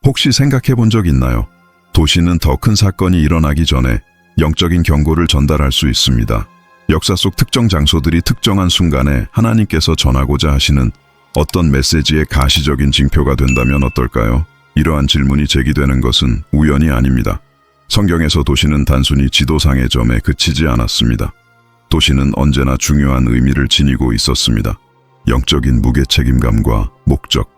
혹시 생각해 본 적 있나요? 도시는 더 큰 사건이 일어나기 전에 영적인 경고를 전달할 수 있습니다. 역사 속 특정 장소들이 특정한 순간에 하나님께서 전하고자 하시는 어떤 메시지의 가시적인 징표가 된다면 어떨까요? 이러한 질문이 제기되는 것은 우연이 아닙니다. 성경에서 도시는 단순히 지도상의 점에 그치지 않았습니다. 도시는 언제나 중요한 의미를 지니고 있었습니다. 영적인 무게책임감과 목적.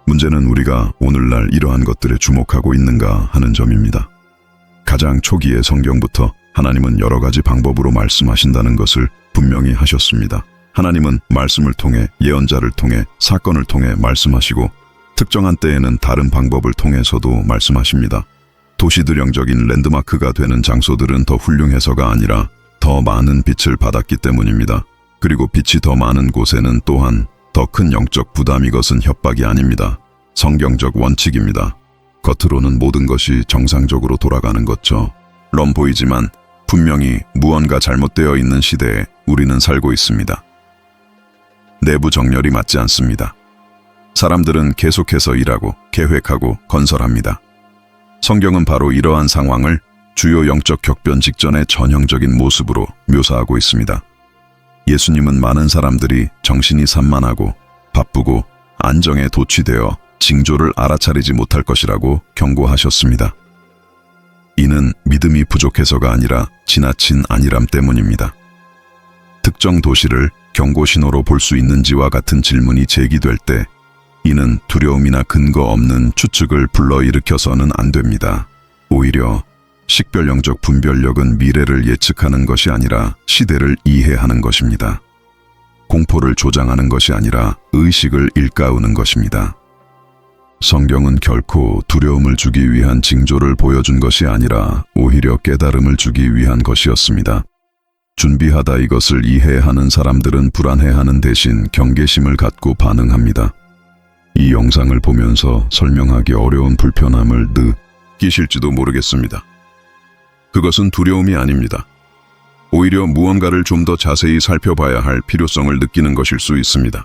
문제는 우리가 오늘날 이러한 것들에 주목하고 있는가 하는 점입니다. 가장 초기의 성경부터 하나님은 여러 가지 방법으로 말씀하신다는 것을 분명히 하셨습니다. 하나님은 말씀을 통해, 예언자를 통해, 사건을 통해 말씀하시고 특정한 때에는 다른 방법을 통해서도 말씀하십니다. 도시들 영적인 랜드마크가 되는 장소들은 더 훌륭해서가 아니라 더 많은 빛을 받았기 때문입니다. 그리고 빛이 더 많은 곳에는 또한 더 큰 영적 부담, 이것은 협박이 아닙니다. 성경적 원칙입니다. 겉으로는 모든 것이 정상적으로 돌아가는 것처럼 보이지만 분명히 무언가 잘못되어 있는 시대에 우리는 살고 있습니다. 내부 정렬이 맞지 않습니다. 사람들은 계속해서 일하고 계획하고 건설합니다. 성경은 바로 이러한 상황을 주요 영적 격변 직전의 전형적인 모습으로 묘사하고 있습니다. 예수님은 많은 사람들이 정신이 산만하고 바쁘고 안정에 도취되어 징조를 알아차리지 못할 것이라고 경고하셨습니다. 이는 믿음이 부족해서가 아니라 지나친 안일함 때문입니다. 특정 도시를 경고 신호로 볼 수 있는지와 같은 질문이 제기될 때 이는 두려움이나 근거 없는 추측을 불러일으켜서는 안 됩니다. 오히려 식별영적 분별력은 미래를 예측하는 것이 아니라 시대를 이해하는 것입니다. 공포를 조장하는 것이 아니라 의식을 일깨우는 것입니다. 성경은 결코 두려움을 주기 위한 징조를 보여준 것이 아니라 오히려 깨달음을 주기 위한 것이었습니다. 준비하다 이것을 이해하는 사람들은 불안해하는 대신 경계심을 갖고 반응합니다. 이 영상을 보면서 설명하기 어려운 불편함을 느끼실지도 모르겠습니다. 그것은 두려움이 아닙니다. 오히려 무언가를 좀 더 자세히 살펴봐야 할 필요성을 느끼는 것일 수 있습니다.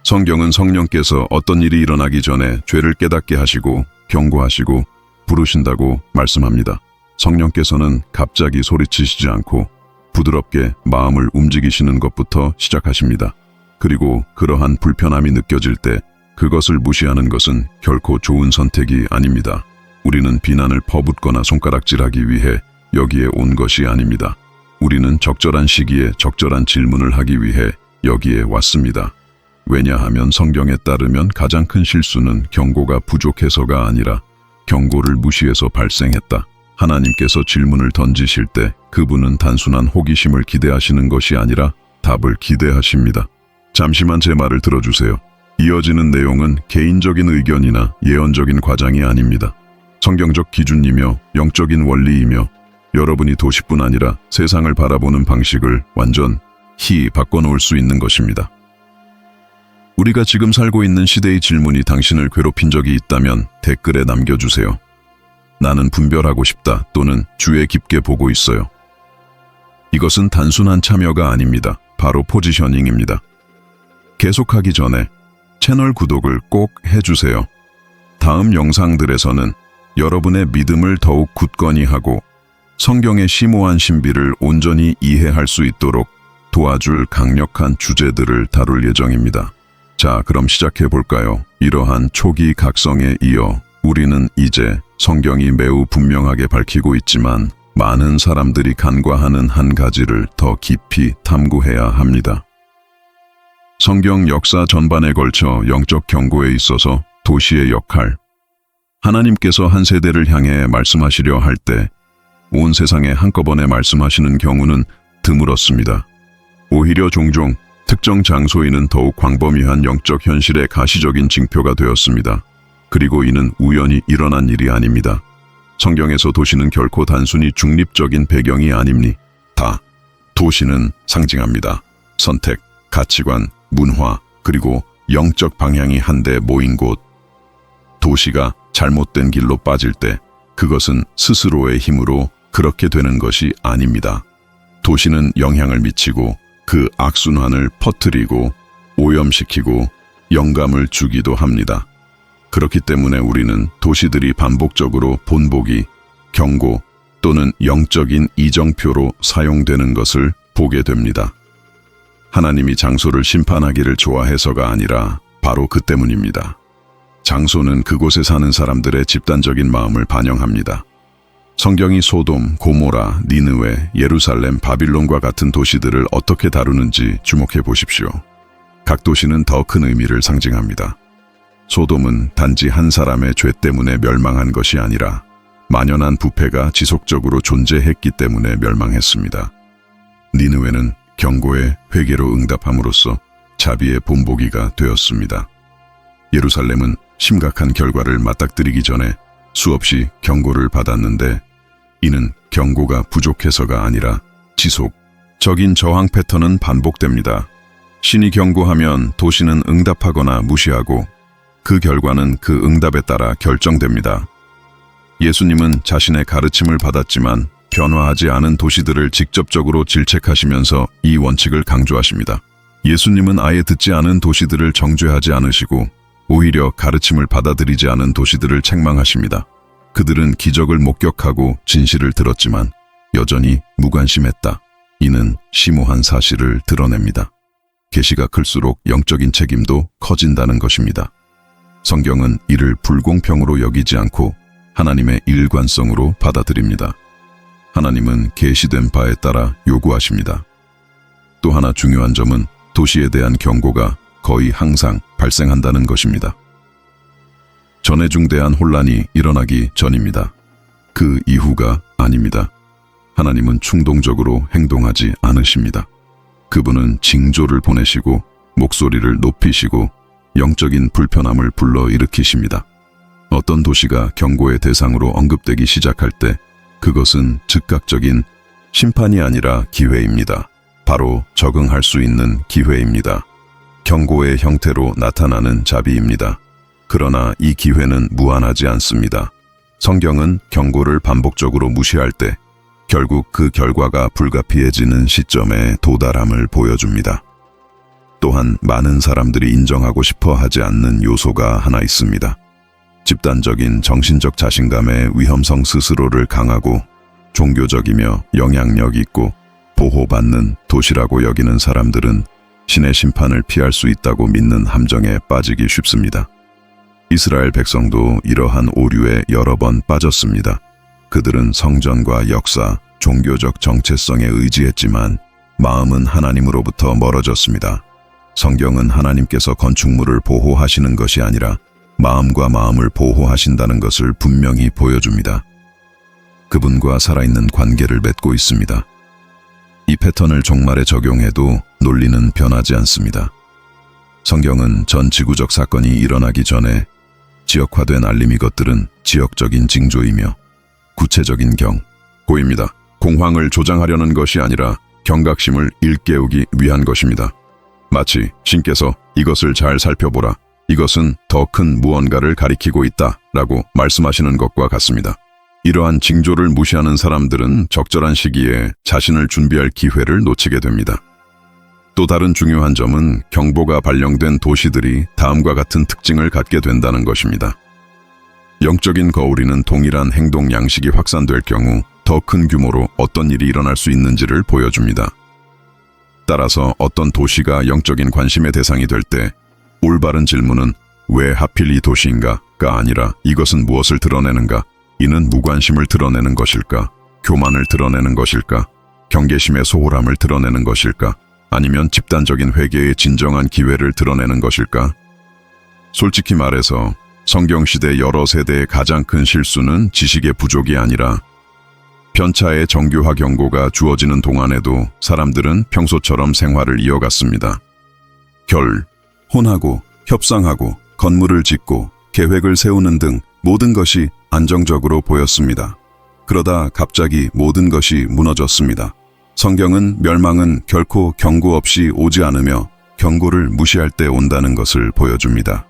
성경은 성령께서 어떤 일이 일어나기 전에 죄를 깨닫게 하시고 경고하시고 부르신다고 말씀합니다. 성령께서는 갑자기 소리치시지 않고 부드럽게 마음을 움직이시는 것부터 시작하십니다. 그리고 그러한 불편함이 느껴질 때 그것을 무시하는 것은 결코 좋은 선택이 아닙니다. 우리는 비난을 퍼붓거나 손가락질하기 위해 여기에 온 것이 아닙니다. 우리는 적절한 시기에 적절한 질문을 하기 위해 여기에 왔습니다. 왜냐하면 성경에 따르면 가장 큰 실수는 경고가 부족해서가 아니라 경고를 무시해서 발생했다. 하나님께서 질문을 던지실 때 그분은 단순한 호기심을 기대하시는 것이 아니라 답을 기대하십니다. 잠시만 제 말을 들어주세요. 이어지는 내용은 개인적인 의견이나 예언적인 과장이 아닙니다. 성경적 기준이며 영적인 원리이며 여러분이 도시뿐 아니라 세상을 바라보는 방식을 완전히 바꿔놓을 수 있는 것입니다. 우리가 지금 살고 있는 시대의 질문이 당신을 괴롭힌 적이 있다면 댓글에 남겨주세요. 나는 분별하고 싶다 또는 주의 깊게 보고 있어요. 이것은 단순한 참여가 아닙니다. 바로 포지셔닝입니다. 계속하기 전에 채널 구독을 꼭 해주세요. 다음 영상들에서는 여러분의 믿음을 더욱 굳건히 하고 성경의 심오한 신비를 온전히 이해할 수 있도록 도와줄 강력한 주제들을 다룰 예정입니다. 자, 그럼 시작해 볼까요? 이러한 초기 각성에 이어 우리는 이제 성경이 매우 분명하게 밝히고 있지만 많은 사람들이 간과하는 한 가지를 더 깊이 탐구해야 합니다. 성경 역사 전반에 걸쳐 영적 경고에 있어서 도시의 역할, 하나님께서 한 세대를 향해 말씀하시려 할 때 온 세상에 한꺼번에 말씀하시는 경우는 드물었습니다. 오히려 종종 특정 장소에는 더욱 광범위한 영적 현실의 가시적인 징표가 되었습니다. 그리고 이는 우연히 일어난 일이 아닙니다. 성경에서 도시는 결코 단순히 중립적인 배경이 아닙니다. 도시는 상징합니다. 선택, 가치관, 문화, 그리고 영적 방향이 한데 모인 곳. 도시가 잘못된 길로 빠질 때 그것은 스스로의 힘으로 그렇게 되는 것이 아닙니다. 도시는 영향을 미치고 그 악순환을 퍼뜨리고 오염시키고 영감을 주기도 합니다. 그렇기 때문에 우리는 도시들이 반복적으로 본보기, 경고 또는 영적인 이정표로 사용되는 것을 보게 됩니다. 하나님이 장소를 심판하기를 좋아해서가 아니라 바로 그 때문입니다. 장소는 그곳에 사는 사람들의 집단적인 마음을 반영합니다. 성경이 소돔, 고모라, 니느웨, 예루살렘, 바빌론과 같은 도시들을 어떻게 다루는지 주목해 보십시오. 각 도시는 더 큰 의미를 상징합니다. 소돔은 단지 한 사람의 죄 때문에 멸망한 것이 아니라 만연한 부패가 지속적으로 존재했기 때문에 멸망했습니다. 니느웨는 경고의 회개로 응답함으로써 자비의 본보기가 되었습니다. 예루살렘은 심각한 결과를 맞닥뜨리기 전에 수없이 경고를 받았는데 이는 경고가 부족해서가 아니라 지속적인 저항 패턴은 반복됩니다. 신이 경고하면 도시는 응답하거나 무시하고 그 결과는 그 응답에 따라 결정됩니다. 예수님은 자신의 가르침을 받았지만 변화하지 않은 도시들을 직접적으로 질책하시면서 이 원칙을 강조하십니다. 예수님은 아예 듣지 않은 도시들을 정죄하지 않으시고 오히려 가르침을 받아들이지 않은 도시들을 책망하십니다. 그들은 기적을 목격하고 진실을 들었지만 여전히 무관심했다. 이는 심오한 사실을 드러냅니다. 계시가 클수록 영적인 책임도 커진다는 것입니다. 성경은 이를 불공평으로 여기지 않고 하나님의 일관성으로 받아들입니다. 하나님은 계시된 바에 따라 요구하십니다. 또 하나 중요한 점은 도시에 대한 경고가 거의 항상 발생한다는 것입니다. 전에 중대한 혼란이 일어나기 전입니다. 그 이후가 아닙니다. 하나님은 충동적으로 행동하지 않으십니다. 그분은 징조를 보내시고 목소리를 높이시고 영적인 불편함을 불러일으키십니다. 어떤 도시가 경고의 대상으로 언급되기 시작할 때 그것은 즉각적인 심판이 아니라 기회입니다. 바로 적응할 수 있는 기회입니다. 경고의 형태로 나타나는 자비입니다. 그러나 이 기회는 무한하지 않습니다. 성경은 경고를 반복적으로 무시할 때 결국 그 결과가 불가피해지는 시점에 도달함을 보여줍니다. 또한 많은 사람들이 인정하고 싶어 하지 않는 요소가 하나 있습니다. 집단적인 정신적 자신감의 위험성 스스로를 강하고 종교적이며 영향력 있고 보호받는 도시라고 여기는 사람들은 신의 심판을 피할 수 있다고 믿는 함정에 빠지기 쉽습니다. 이스라엘 백성도 이러한 오류에 여러 번 빠졌습니다. 그들은 성전과 역사, 종교적 정체성에 의지했지만 마음은 하나님으로부터 멀어졌습니다. 성경은 하나님께서 건축물을 보호하시는 것이 아니라 마음과 마음을 보호하신다는 것을 분명히 보여줍니다. 그분과 살아있는 관계를 맺고 있습니다. 이 패턴을 종말에 적용해도 논리는 변하지 않습니다. 성경은 전 지구적 사건이 일어나기 전에 지역화된 알림이 것들은 지역적인 징조이며 구체적인 경고입니다. 공황을 조장하려는 것이 아니라 경각심을 일깨우기 위한 것입니다. 마치 신께서 이것을 잘 살펴보라. 이것은 더 큰 무언가를 가리키고 있다 라고 말씀하시는 것과 같습니다. 이러한 징조를 무시하는 사람들은 적절한 시기에 자신을 준비할 기회를 놓치게 됩니다. 또 다른 중요한 점은 경보가 발령된 도시들이 다음과 같은 특징을 갖게 된다는 것입니다. 영적인 거울이는 동일한 행동 양식이 확산될 경우 더 큰 규모로 어떤 일이 일어날 수 있는지를 보여줍니다. 따라서 어떤 도시가 영적인 관심의 대상이 될 때 올바른 질문은 왜 하필 이 도시인가가 아니라 이것은 무엇을 드러내는가? 이는 무관심을 드러내는 것일까? 교만을 드러내는 것일까? 경계심의 소홀함을 드러내는 것일까? 아니면 집단적인 회개의 진정한 기회를 드러내는 것일까? 솔직히 말해서 성경시대 여러 세대의 가장 큰 실수는 지식의 부족이 아니라 편차의 정교화 경고가 주어지는 동안에도 사람들은 평소처럼 생활을 이어갔습니다. 혼하고 협상하고 건물을 짓고 계획을 세우는 등 모든 것이 안정적으로 보였습니다. 그러다 갑자기 모든 것이 무너졌습니다. 성경은 멸망은 결코 경고 없이 오지 않으며 경고를 무시할 때 온다는 것을 보여줍니다.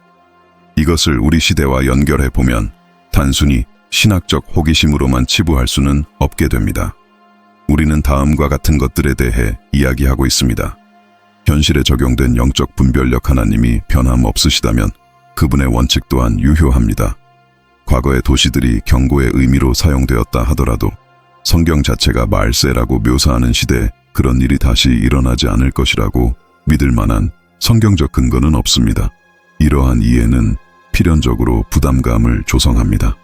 이것을 우리 시대와 연결해 보면 단순히 신학적 호기심으로만 치부할 수는 없게 됩니다. 우리는 다음과 같은 것들에 대해 이야기하고 있습니다. 현실에 적용된 영적 분별력 하나님이 변함없으시다면 그분의 원칙 또한 유효합니다. 과거의 도시들이 경고의 의미로 사용되었다 하더라도 성경 자체가 말세라고 묘사하는 시대에 그런 일이 다시 일어나지 않을 것이라고 믿을 만한 성경적 근거는 없습니다. 이러한 이해는 필연적으로 부담감을 조성합니다.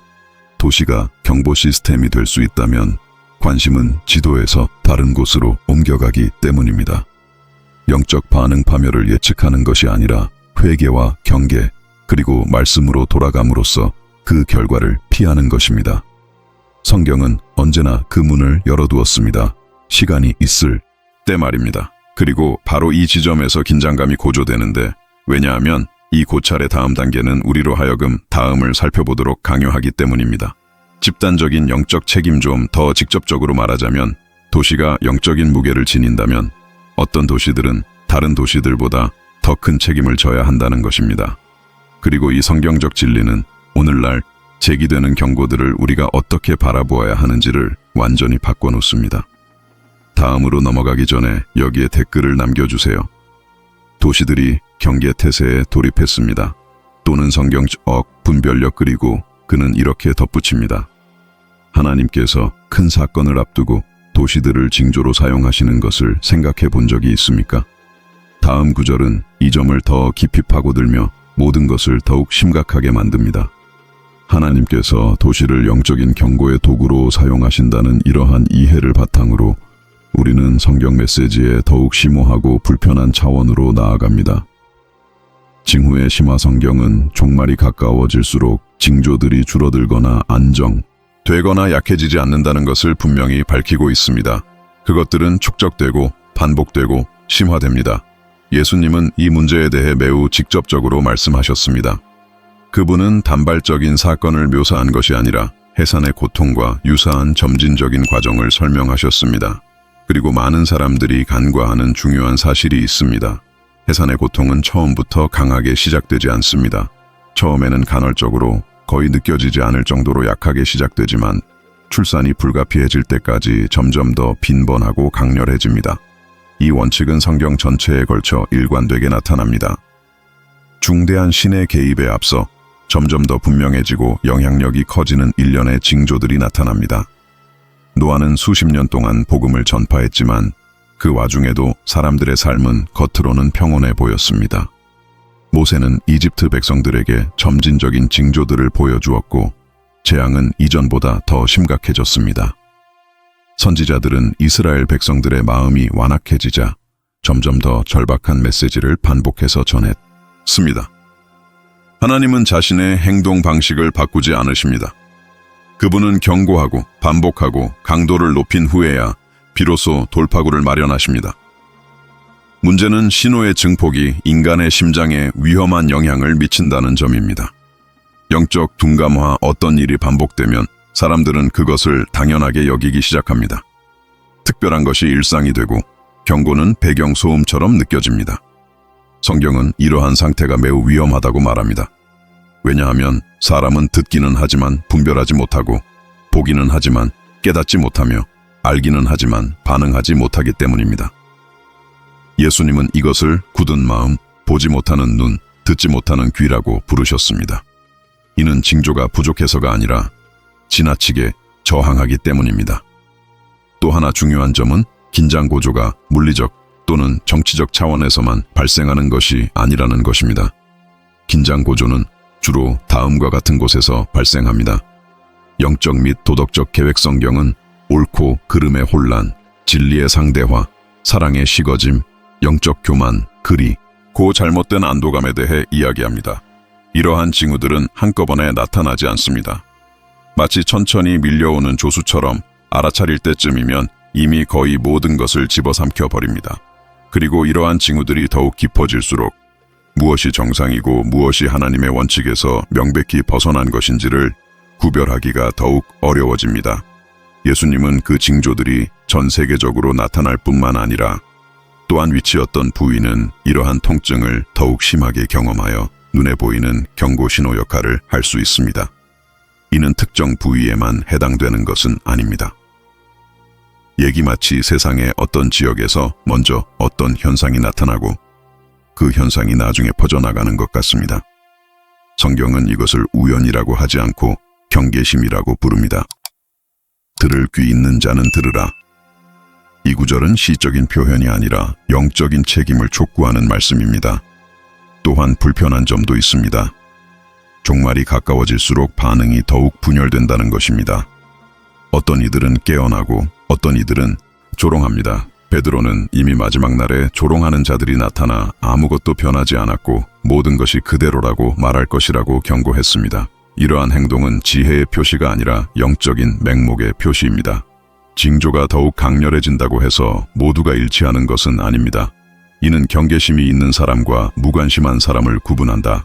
도시가 경보 시스템이 될 수 있다면 관심은 지도에서 다른 곳으로 옮겨가기 때문입니다. 영적 반응 파멸을 예측하는 것이 아니라 회개와 경계 그리고 말씀으로 돌아감으로써 그 결과를 피하는 것입니다. 성경은 언제나 그 문을 열어두었습니다. 시간이 있을 때 말입니다. 그리고 바로 이 지점에서 긴장감이 고조되는데, 왜냐하면 이 고찰의 다음 단계는 우리로 하여금 다음을 살펴보도록 강요하기 때문입니다. 집단적인 영적 책임, 좀 더 직접적으로 말하자면 도시가 영적인 무게를 지닌다면 어떤 도시들은 다른 도시들보다 더 큰 책임을 져야 한다는 것입니다. 그리고 이 성경적 진리는 오늘날 제기되는 경고들을 우리가 어떻게 바라보아야 하는지를 완전히 바꿔놓습니다. 다음으로 넘어가기 전에 여기에 댓글을 남겨주세요. 도시들이 경계 태세에 돌입했습니다. 또는 성경적 분별력, 그리고 그는 이렇게 덧붙입니다. 하나님께서 큰 사건을 앞두고 도시들을 징조로 사용하시는 것을 생각해 본 적이 있습니까? 다음 구절은 이 점을 더 깊이 파고들며 모든 것을 더욱 심각하게 만듭니다. 하나님께서 도시를 영적인 경고의 도구로 사용하신다는 이러한 이해를 바탕으로 우리는 성경 메시지에 더욱 심오하고 불편한 차원으로 나아갑니다. 징후의 심화 성경은 종말이 가까워질수록 징조들이 줄어들거나 안정되거나 약해지지 않는다는 것을 분명히 밝히고 있습니다. 그것들은 축적되고 반복되고 심화됩니다. 예수님은 이 문제에 대해 매우 직접적으로 말씀하셨습니다. 그분은 단발적인 사건을 묘사한 것이 아니라 해산의 고통과 유사한 점진적인 과정을 설명하셨습니다. 그리고 많은 사람들이 간과하는 중요한 사실이 있습니다. 해산의 고통은 처음부터 강하게 시작되지 않습니다. 처음에는 간헐적으로 거의 느껴지지 않을 정도로 약하게 시작되지만 출산이 불가피해질 때까지 점점 더 빈번하고 강렬해집니다. 이 원칙은 성경 전체에 걸쳐 일관되게 나타납니다. 중대한 신의 개입에 앞서 점점 더 분명해지고 영향력이 커지는 일련의 징조들이 나타납니다. 노아는 수십 년 동안 복음을 전파했지만 그 와중에도 사람들의 삶은 겉으로는 평온해 보였습니다. 모세는 이집트 백성들에게 점진적인 징조들을 보여주었고 재앙은 이전보다 더 심각해졌습니다. 선지자들은 이스라엘 백성들의 마음이 완악해지자 점점 더 절박한 메시지를 반복해서 전했습니다. 하나님은 자신의 행동 방식을 바꾸지 않으십니다. 그분은 경고하고 반복하고 강도를 높인 후에야 비로소 돌파구를 마련하십니다. 문제는 신호의 증폭이 인간의 심장에 위험한 영향을 미친다는 점입니다. 영적 둔감화, 어떤 일이 반복되면 사람들은 그것을 당연하게 여기기 시작합니다. 특별한 것이 일상이 되고 경고는 배경소음처럼 느껴집니다. 성경은 이러한 상태가 매우 위험하다고 말합니다. 왜냐하면 사람은 듣기는 하지만 분별하지 못하고, 보기는 하지만 깨닫지 못하며, 알기는 하지만 반응하지 못하기 때문입니다. 예수님은 이것을 굳은 마음, 보지 못하는 눈, 듣지 못하는 귀라고 부르셨습니다. 이는 징조가 부족해서가 아니라 지나치게 저항하기 때문입니다. 또 하나 중요한 점은 긴장 고조가 물리적 또는 정치적 차원에서만 발생하는 것이 아니라는 것입니다. 긴장 고조는 주로 다음과 같은 곳에서 발생합니다. 영적 및 도덕적 계획. 성경은 옳고 그름의 혼란, 진리의 상대화, 사랑의 식어짐, 영적 교만, 그리고 잘못된 안도감에 대해 이야기합니다. 이러한 징후들은 한꺼번에 나타나지 않습니다. 마치 천천히 밀려오는 조수처럼 알아차릴 때쯤이면 이미 거의 모든 것을 집어삼켜 버립니다. 그리고 이러한 징후들이 더욱 깊어질수록 무엇이 정상이고 무엇이 하나님의 원칙에서 명백히 벗어난 것인지를 구별하기가 더욱 어려워집니다. 예수님은 그 징조들이 전 세계적으로 나타날 뿐만 아니라 또한 위치했던 부위는 이러한 통증을 더욱 심하게 경험하여 눈에 보이는 경고 신호 역할을 할 수 있습니다. 이는 특정 부위에만 해당되는 것은 아닙니다. 예기마치 세상의 어떤 지역에서 먼저 어떤 현상이 나타나고 그 현상이 나중에 퍼져나가는 것 같습니다. 성경은 이것을 우연이라고 하지 않고 경계심이라고 부릅니다. 들을 귀 있는 자는 들으라. 이 구절은 시적인 표현이 아니라 영적인 책임을 촉구하는 말씀입니다. 또한 불편한 점도 있습니다. 종말이 가까워질수록 반응이 더욱 분열된다는 것입니다. 어떤 이들은 깨어나고 어떤 이들은 조롱합니다. 베드로는 이미 마지막 날에 조롱하는 자들이 나타나 아무것도 변하지 않았고 모든 것이 그대로라고 말할 것이라고 경고했습니다. 이러한 행동은 지혜의 표시가 아니라 영적인 맹목의 표시입니다. 징조가 더욱 강렬해진다고 해서 모두가 일치하는 것은 아닙니다. 이는 경계심이 있는 사람과 무관심한 사람을 구분한다.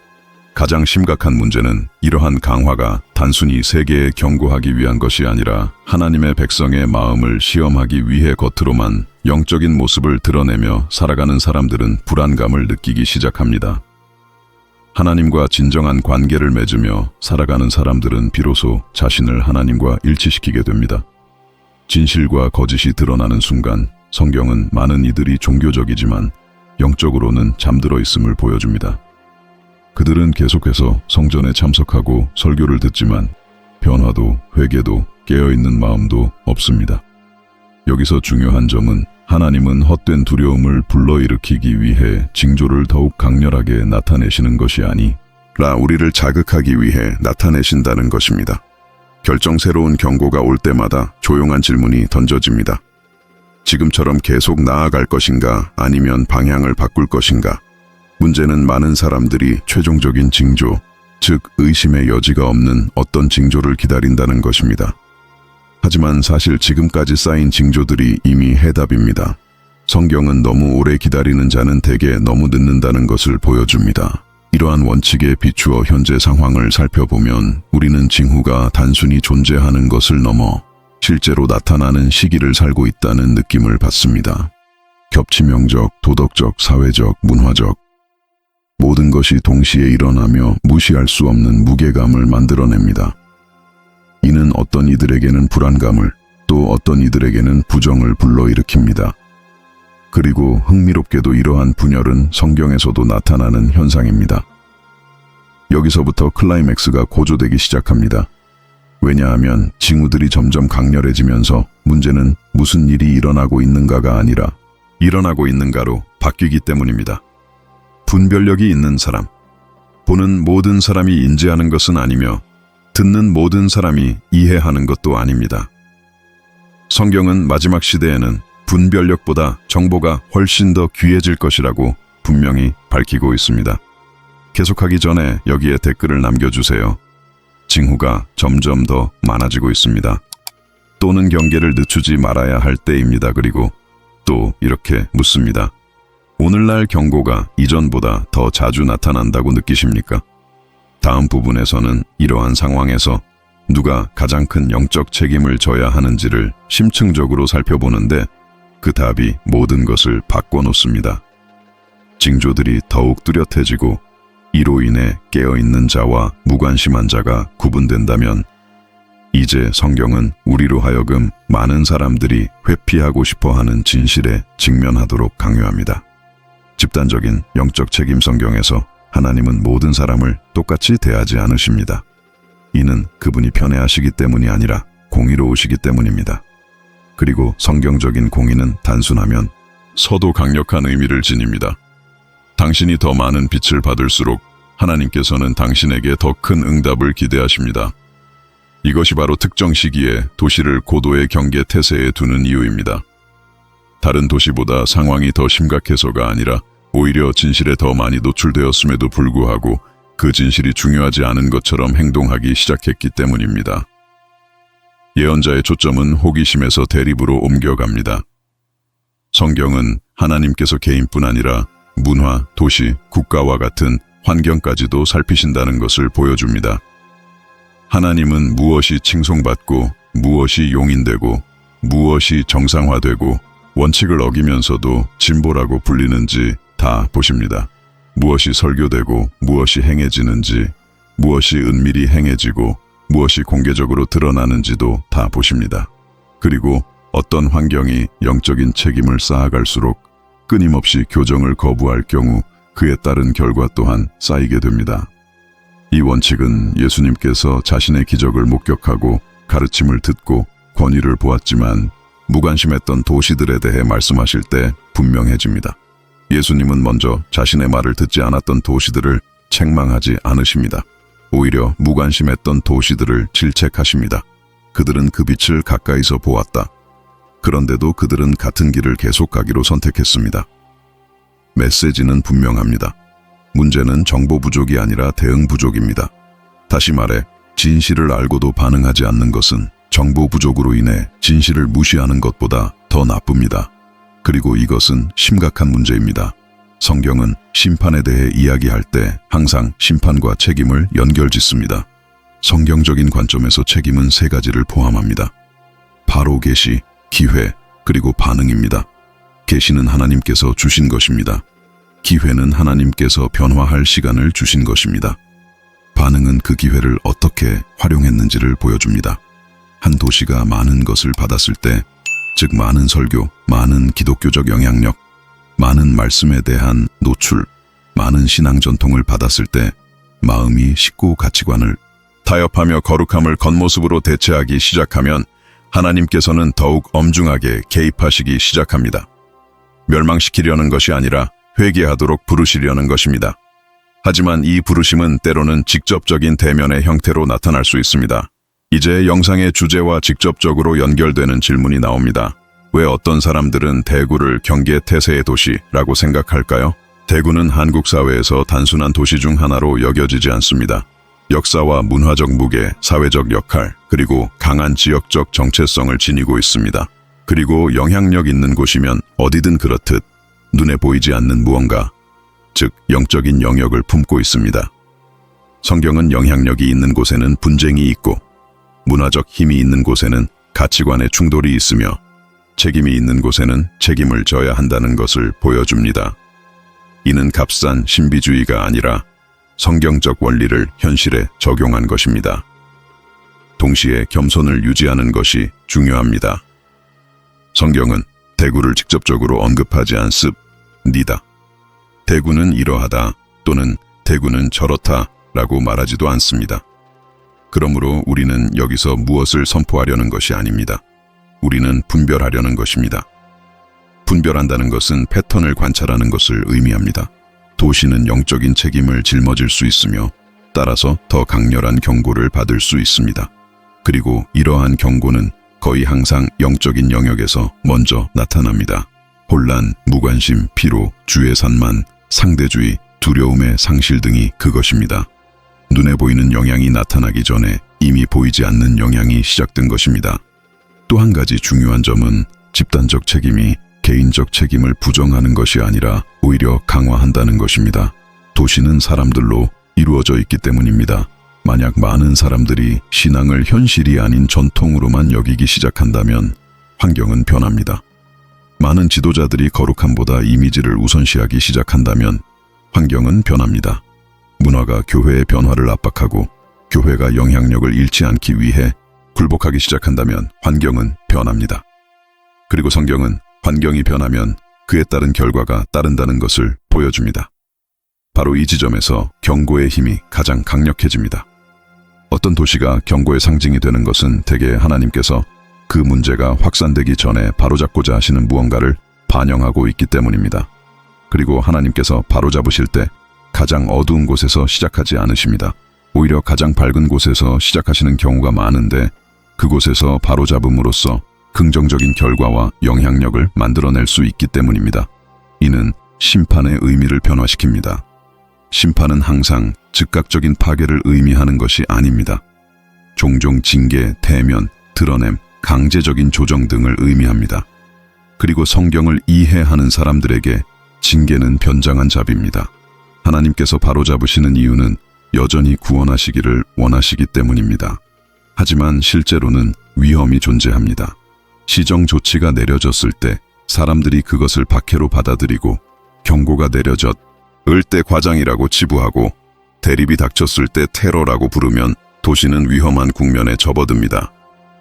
가장 심각한 문제는 이러한 강화가 단순히 세계에 경고하기 위한 것이 아니라 하나님의 백성의 마음을 시험하기 위해 겉으로만 영적인 모습을 드러내며 살아가는 사람들은 불안감을 느끼기 시작합니다. 하나님과 진정한 관계를 맺으며 살아가는 사람들은 비로소 자신을 하나님과 일치시키게 됩니다. 진실과 거짓이 드러나는 순간 성경은 많은 이들이 종교적이지만 영적으로는 잠들어 있음을 보여줍니다. 그들은 계속해서 성전에 참석하고 설교를 듣지만 변화도 회개도 깨어있는 마음도 없습니다. 여기서 중요한 점은 하나님은 헛된 두려움을 불러일으키기 위해 징조를 더욱 강렬하게 나타내시는 것이 아니라 우리를 자극하기 위해 나타내신다는 것입니다. 결정새로운 경고가 올 때마다 조용한 질문이 던져집니다. 지금처럼 계속 나아갈 것인가 아니면 방향을 바꿀 것인가? 문제는 많은 사람들이 최종적인 징조, 즉 의심의 여지가 없는 어떤 징조를 기다린다는 것입니다. 하지만 사실 지금까지 쌓인 징조들이 이미 해답입니다. 성경은 너무 오래 기다리는 자는 대개 너무 늦는다는 것을 보여줍니다. 이러한 원칙에 비추어 현재 상황을 살펴보면 우리는 징후가 단순히 존재하는 것을 넘어 실제로 나타나는 시기를 살고 있다는 느낌을 받습니다. 겹치명적, 도덕적, 사회적, 문화적 모든 것이 동시에 일어나며 무시할 수 없는 무게감을 만들어냅니다. 이는 어떤 이들에게는 불안감을 또 어떤 이들에게는 부정을 불러일으킵니다. 그리고 흥미롭게도 이러한 분열은 성경에서도 나타나는 현상입니다. 여기서부터 클라이맥스가 고조되기 시작합니다. 왜냐하면 징후들이 점점 강렬해지면서 문제는 무슨 일이 일어나고 있는가가 아니라 일어나고 있는가로 바뀌기 때문입니다. 분별력이 있는 사람, 보는 모든 사람이 인지하는 것은 아니며 듣는 모든 사람이 이해하는 것도 아닙니다. 성경은 마지막 시대에는 분별력보다 정보가 훨씬 더 귀해질 것이라고 분명히 밝히고 있습니다. 계속하기 전에 여기에 댓글을 남겨주세요. 징후가 점점 더 많아지고 있습니다. 또는 경계를 늦추지 말아야 할 때입니다. 그리고 또 이렇게 묻습니다. 오늘날 경고가 이전보다 더 자주 나타난다고 느끼십니까? 다음 부분에서는 이러한 상황에서 누가 가장 큰 영적 책임을 져야 하는지를 심층적으로 살펴보는데 그 답이 모든 것을 바꿔놓습니다. 징조들이 더욱 뚜렷해지고 이로 인해 깨어있는 자와 무관심한 자가 구분된다면 이제 성경은 우리로 하여금 많은 사람들이 회피하고 싶어하는 진실에 직면하도록 강요합니다. 집단적인 영적 책임 성경에서 하나님은 모든 사람을 똑같이 대하지 않으십니다. 이는 그분이 편애하시기 때문이 아니라 공의로우시기 때문입니다. 그리고 성경적인 공의는 단순하면 서도 강력한 의미를 지닙니다. 당신이 더 많은 빛을 받을수록 하나님께서는 당신에게 더 큰 응답을 기대하십니다. 이것이 바로 특정 시기에 도시를 고도의 경계 태세에 두는 이유입니다. 다른 도시보다 상황이 더 심각해서가 아니라 오히려 진실에 더 많이 노출되었음에도 불구하고 그 진실이 중요하지 않은 것처럼 행동하기 시작했기 때문입니다. 예언자의 초점은 호기심에서 대립으로 옮겨갑니다. 성경은 하나님께서 개인뿐 아니라 문화, 도시, 국가와 같은 환경까지도 살피신다는 것을 보여줍니다. 하나님은 무엇이 칭송받고 무엇이 용인되고 무엇이 정상화되고 원칙을 어기면서도 진보라고 불리는지 다 보십니다. 무엇이 설교되고 무엇이 행해지는지, 무엇이 은밀히 행해지고 무엇이 공개적으로 드러나는지도 다 보십니다. 그리고 어떤 환경이 영적인 책임을 쌓아갈수록 끊임없이 교정을 거부할 경우 그에 따른 결과 또한 쌓이게 됩니다. 이 원칙은 예수님께서 자신의 기적을 목격하고 가르침을 듣고 권위를 보았지만 무관심했던 도시들에 대해 말씀하실 때 분명해집니다. 예수님은 먼저 자신의 말을 듣지 않았던 도시들을 책망하지 않으십니다. 오히려 무관심했던 도시들을 질책하십니다. 그들은 그 빛을 가까이서 보았다. 그런데도 그들은 같은 길을 계속 가기로 선택했습니다. 메시지는 분명합니다. 문제는 정보 부족이 아니라 대응 부족입니다. 다시 말해, 진실을 알고도 반응하지 않는 것은 정보 부족으로 인해 진실을 무시하는 것보다 더 나쁩니다. 그리고 이것은 심각한 문제입니다. 성경은 심판에 대해 이야기할 때 항상 심판과 책임을 연결짓습니다. 성경적인 관점에서 책임은 세 가지를 포함합니다. 바로 계시, 기회, 그리고 반응입니다. 계시는 하나님께서 주신 것입니다. 기회는 하나님께서 변화할 시간을 주신 것입니다. 반응은 그 기회를 어떻게 활용했는지를 보여줍니다. 한 도시가 많은 것을 받았을 때, 즉 많은 설교, 많은 기독교적 영향력, 많은 말씀에 대한 노출, 많은 신앙 전통을 받았을 때 마음이 식고 가치관을 타협하며 거룩함을 겉모습으로 대체하기 시작하면 하나님께서는 더욱 엄중하게 개입하시기 시작합니다. 멸망시키려는 것이 아니라 회개하도록 부르시려는 것입니다. 하지만 이 부르심은 때로는 직접적인 대면의 형태로 나타날 수 있습니다. 이제 영상의 주제와 직접적으로 연결되는 질문이 나옵니다. 왜 어떤 사람들은 대구를 경기의 태세의 도시라고 생각할까요? 대구는 한국 사회에서 단순한 도시 중 하나로 여겨지지 않습니다. 역사와 문화적 무게, 사회적 역할, 그리고 강한 지역적 정체성을 지니고 있습니다. 그리고 영향력 있는 곳이면 어디든 그렇듯 눈에 보이지 않는 무언가, 즉 영적인 영역을 품고 있습니다. 성경은 영향력이 있는 곳에는 분쟁이 있고 문화적 힘이 있는 곳에는 가치관의 충돌이 있으며 책임이 있는 곳에는 책임을 져야 한다는 것을 보여줍니다. 이는 값싼 신비주의가 아니라 성경적 원리를 현실에 적용한 것입니다. 동시에 겸손을 유지하는 것이 중요합니다. 성경은 대구를 직접적으로 언급하지 않습니다. 대구는 이러하다 또는 대구는 저렇다 라고 말하지도 않습니다. 그러므로 우리는 여기서 무엇을 선포하려는 것이 아닙니다. 우리는 분별하려는 것입니다. 분별한다는 것은 패턴을 관찰하는 것을 의미합니다. 도시는 영적인 책임을 짊어질 수 있으며 따라서 더 강렬한 경고를 받을 수 있습니다. 그리고 이러한 경고는 거의 항상 영적인 영역에서 먼저 나타납니다. 혼란, 무관심, 피로, 주의 산만, 상대주의, 두려움의 상실 등이 그것입니다. 눈에 보이는 영향이 나타나기 전에 이미 보이지 않는 영향이 시작된 것입니다. 또 한 가지 중요한 점은 집단적 책임이 개인적 책임을 부정하는 것이 아니라 오히려 강화한다는 것입니다. 도시는 사람들로 이루어져 있기 때문입니다. 만약 많은 사람들이 신앙을 현실이 아닌 전통으로만 여기기 시작한다면 환경은 변합니다. 많은 지도자들이 거룩함보다 이미지를 우선시하기 시작한다면 환경은 변합니다. 문화가 교회의 변화를 압박하고 교회가 영향력을 잃지 않기 위해 굴복하기 시작한다면 환경은 변합니다. 그리고 성경은 환경이 변하면 그에 따른 결과가 따른다는 것을 보여줍니다. 바로 이 지점에서 경고의 힘이 가장 강력해집니다. 어떤 도시가 경고의 상징이 되는 것은 대개 하나님께서 그 문제가 확산되기 전에 바로잡고자 하시는 무언가를 반영하고 있기 때문입니다. 그리고 하나님께서 바로잡으실 때 가장 어두운 곳에서 시작하지 않으십니다. 오히려 가장 밝은 곳에서 시작하시는 경우가 많은데 그곳에서 바로잡음으로써 긍정적인 결과와 영향력을 만들어낼 수 있기 때문입니다. 이는 심판의 의미를 변화시킵니다. 심판은 항상 즉각적인 파괴를 의미하는 것이 아닙니다. 종종 징계, 대면, 드러냄, 강제적인 조정 등을 의미합니다. 그리고 성경을 이해하는 사람들에게 징계는 변장한 잡입니다. 하나님께서 바로잡으시는 이유는 여전히 구원하시기를 원하시기 때문입니다. 하지만 실제로는 위험이 존재합니다. 시정 조치가 내려졌을 때 사람들이 그것을 박해로 받아들이고 경고가 내려졌을 때 과장이라고 치부하고 대립이 닥쳤을 때 테러라고 부르면 도시는 위험한 국면에 접어듭니다.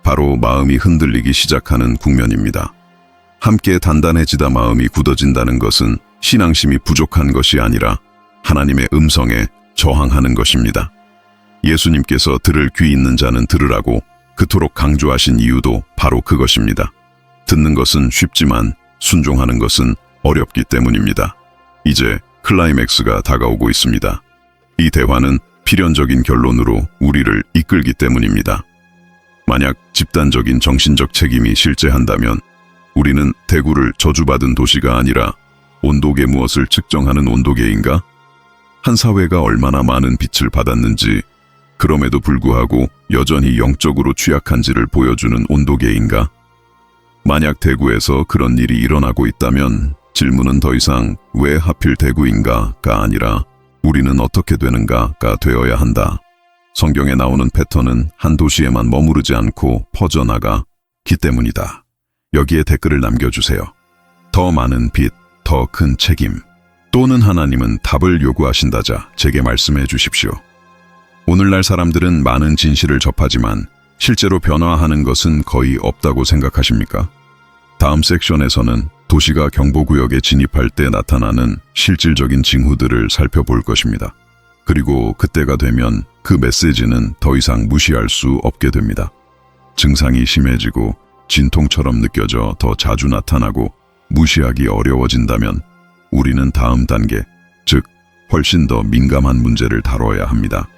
바로 마음이 흔들리기 시작하는 국면입니다. 함께 단단해지다 마음이 굳어진다는 것은 신앙심이 부족한 것이 아니라 하나님의 음성에 저항하는 것입니다. 예수님께서 들을 귀 있는 자는 들으라고 그토록 강조하신 이유도 바로 그것입니다. 듣는 것은 쉽지만 순종하는 것은 어렵기 때문입니다. 이제 클라이맥스가 다가오고 있습니다. 이 대화는 필연적인 결론으로 우리를 이끌기 때문입니다. 만약 집단적인 정신적 책임이 실제한다면 우리는 대구를 저주받은 도시가 아니라 온도계 무엇을 측정하는 온도계인가? 한 사회가 얼마나 많은 빚을 받았는지, 그럼에도 불구하고 여전히 영적으로 취약한지를 보여주는 온도계인가? 만약 대구에서 그런 일이 일어나고 있다면 질문은 더 이상 왜 하필 대구인가가 아니라 우리는 어떻게 되는가가 되어야 한다. 성경에 나오는 패턴은 한 도시에만 머무르지 않고 퍼져나가기 때문이다. 여기에 댓글을 남겨주세요. 더 많은 빚, 더 큰 책임. 또는 하나님은 답을 요구하신다자 제게 말씀해 주십시오. 오늘날 사람들은 많은 진실을 접하지만 실제로 변화하는 것은 거의 없다고 생각하십니까? 다음 섹션에서는 도시가 경보구역에 진입할 때 나타나는 실질적인 징후들을 살펴볼 것입니다. 그리고 그때가 되면 그 메시지는 더 이상 무시할 수 없게 됩니다. 증상이 심해지고 진통처럼 느껴져 더 자주 나타나고 무시하기 어려워진다면 우리는 다음 단계, 즉 훨씬 더 민감한 문제를 다뤄야 합니다.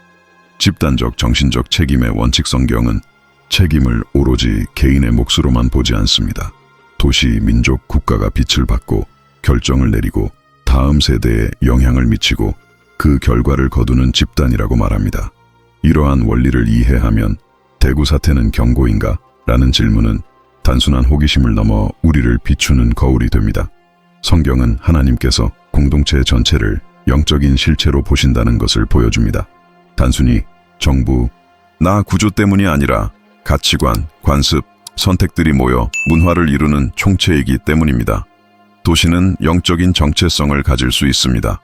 집단적 정신적 책임의 원칙. 성경은 책임을 오로지 개인의 몫으로만 보지 않습니다. 도시, 민족, 국가가 빚을 받고 결정을 내리고 다음 세대에 영향을 미치고 그 결과를 거두는 집단이라고 말합니다. 이러한 원리를 이해하면 대구 사태는 경고인가? 라는 질문은 단순한 호기심을 넘어 우리를 비추는 거울이 됩니다. 성경은 하나님께서 공동체 전체를 영적인 실체로 보신다는 것을 보여줍니다. 단순히 정부, 나 구조 때문이 아니라 가치관, 관습, 선택들이 모여 문화를 이루는 총체이기 때문입니다. 도시는 영적인 정체성을 가질 수 있습니다.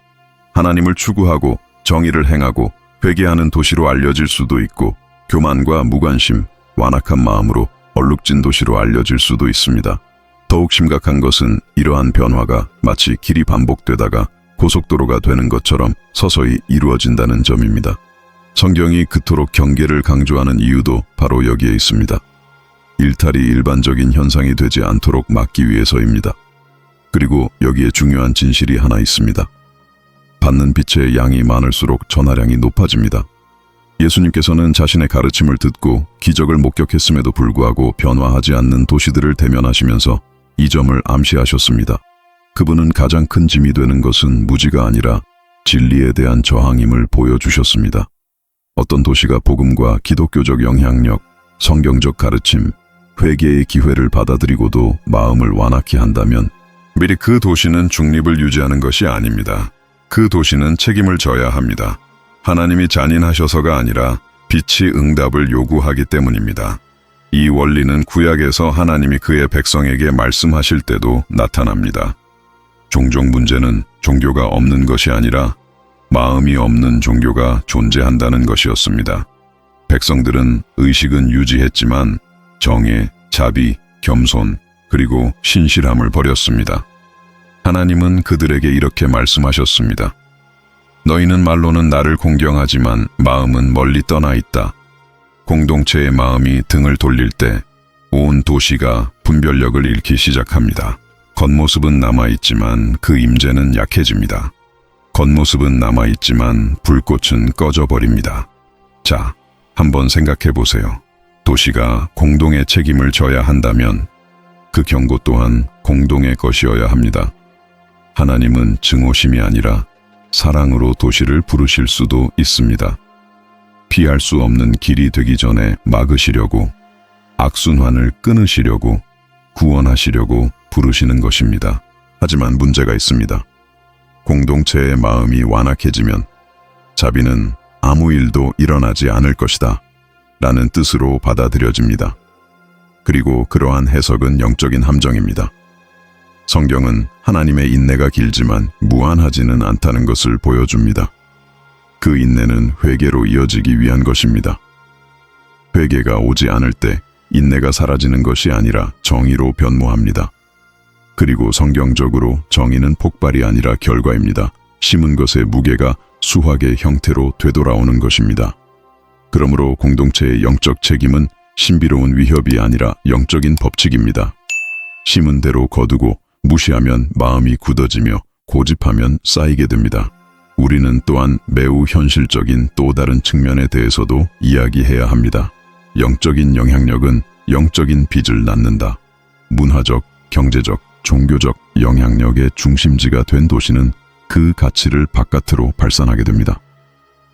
하나님을 추구하고 정의를 행하고 회개하는 도시로 알려질 수도 있고 교만과 무관심, 완악한 마음으로 얼룩진 도시로 알려질 수도 있습니다. 더욱 심각한 것은 이러한 변화가 마치 길이 반복되다가 고속도로가 되는 것처럼 서서히 이루어진다는 점입니다. 성경이 그토록 경계를 강조하는 이유도 바로 여기에 있습니다. 일탈이 일반적인 현상이 되지 않도록 막기 위해서입니다. 그리고 여기에 중요한 진실이 하나 있습니다. 받는 빛의 양이 많을수록 전하량이 높아집니다. 예수님께서는 자신의 가르침을 듣고 기적을 목격했음에도 불구하고 변화하지 않는 도시들을 대면하시면서 이 점을 암시하셨습니다. 그분은 가장 큰 짐이 되는 것은 무지가 아니라 진리에 대한 저항임을 보여주셨습니다. 어떤 도시가 복음과 기독교적 영향력, 성경적 가르침, 회개의 기회를 받아들이고도 마음을 완악히 한다면 미리 그 도시는 중립을 유지하는 것이 아닙니다. 그 도시는 책임을 져야 합니다. 하나님이 잔인하셔서가 아니라 빛이 응답을 요구하기 때문입니다. 이 원리는 구약에서 하나님이 그의 백성에게 말씀하실 때도 나타납니다. 종종 문제는 종교가 없는 것이 아니라 마음이 없는 종교가 존재한다는 것이었습니다. 백성들은 의식은 유지했지만 정의, 자비, 겸손, 그리고 신실함을 버렸습니다. 하나님은 그들에게 이렇게 말씀하셨습니다. 너희는 말로는 나를 공경하지만 마음은 멀리 떠나 있다. 공동체의 마음이 등을 돌릴 때 온 도시가 분별력을 잃기 시작합니다. 겉모습은 남아있지만 그 임재는 약해집니다. 겉모습은 남아있지만 불꽃은 꺼져버립니다. 자, 한번 생각해 보세요. 도시가 공동의 책임을 져야 한다면 그 경고 또한 공동의 것이어야 합니다. 하나님은 증오심이 아니라 사랑으로 도시를 부르실 수도 있습니다. 피할 수 없는 길이 되기 전에 막으시려고, 악순환을 끊으시려고, 구원하시려고 부르시는 것입니다. 하지만 문제가 있습니다. 공동체의 마음이 완악해지면 자비는 아무 일도 일어나지 않을 것이다 라는 뜻으로 받아들여집니다. 그리고 그러한 해석은 영적인 함정입니다. 성경은 하나님의 인내가 길지만 무한하지는 않다는 것을 보여줍니다. 그 인내는 회개로 이어지기 위한 것입니다. 회개가 오지 않을 때 인내가 사라지는 것이 아니라 정의로 변모합니다. 그리고 성경적으로 정의는 폭발이 아니라 결과입니다. 심은 것의 무게가 수확의 형태로 되돌아오는 것입니다. 그러므로 공동체의 영적 책임은 신비로운 위협이 아니라 영적인 법칙입니다. 심은 대로 거두고 무시하면 마음이 굳어지며 고집하면 쌓이게 됩니다. 우리는 또한 매우 현실적인 또 다른 측면에 대해서도 이야기해야 합니다. 영적인 영향력은 영적인 빚을 낳는다. 문화적, 경제적, 종교적 영향력의 중심지가 된 도시는 그 가치를 바깥으로 발산하게 됩니다.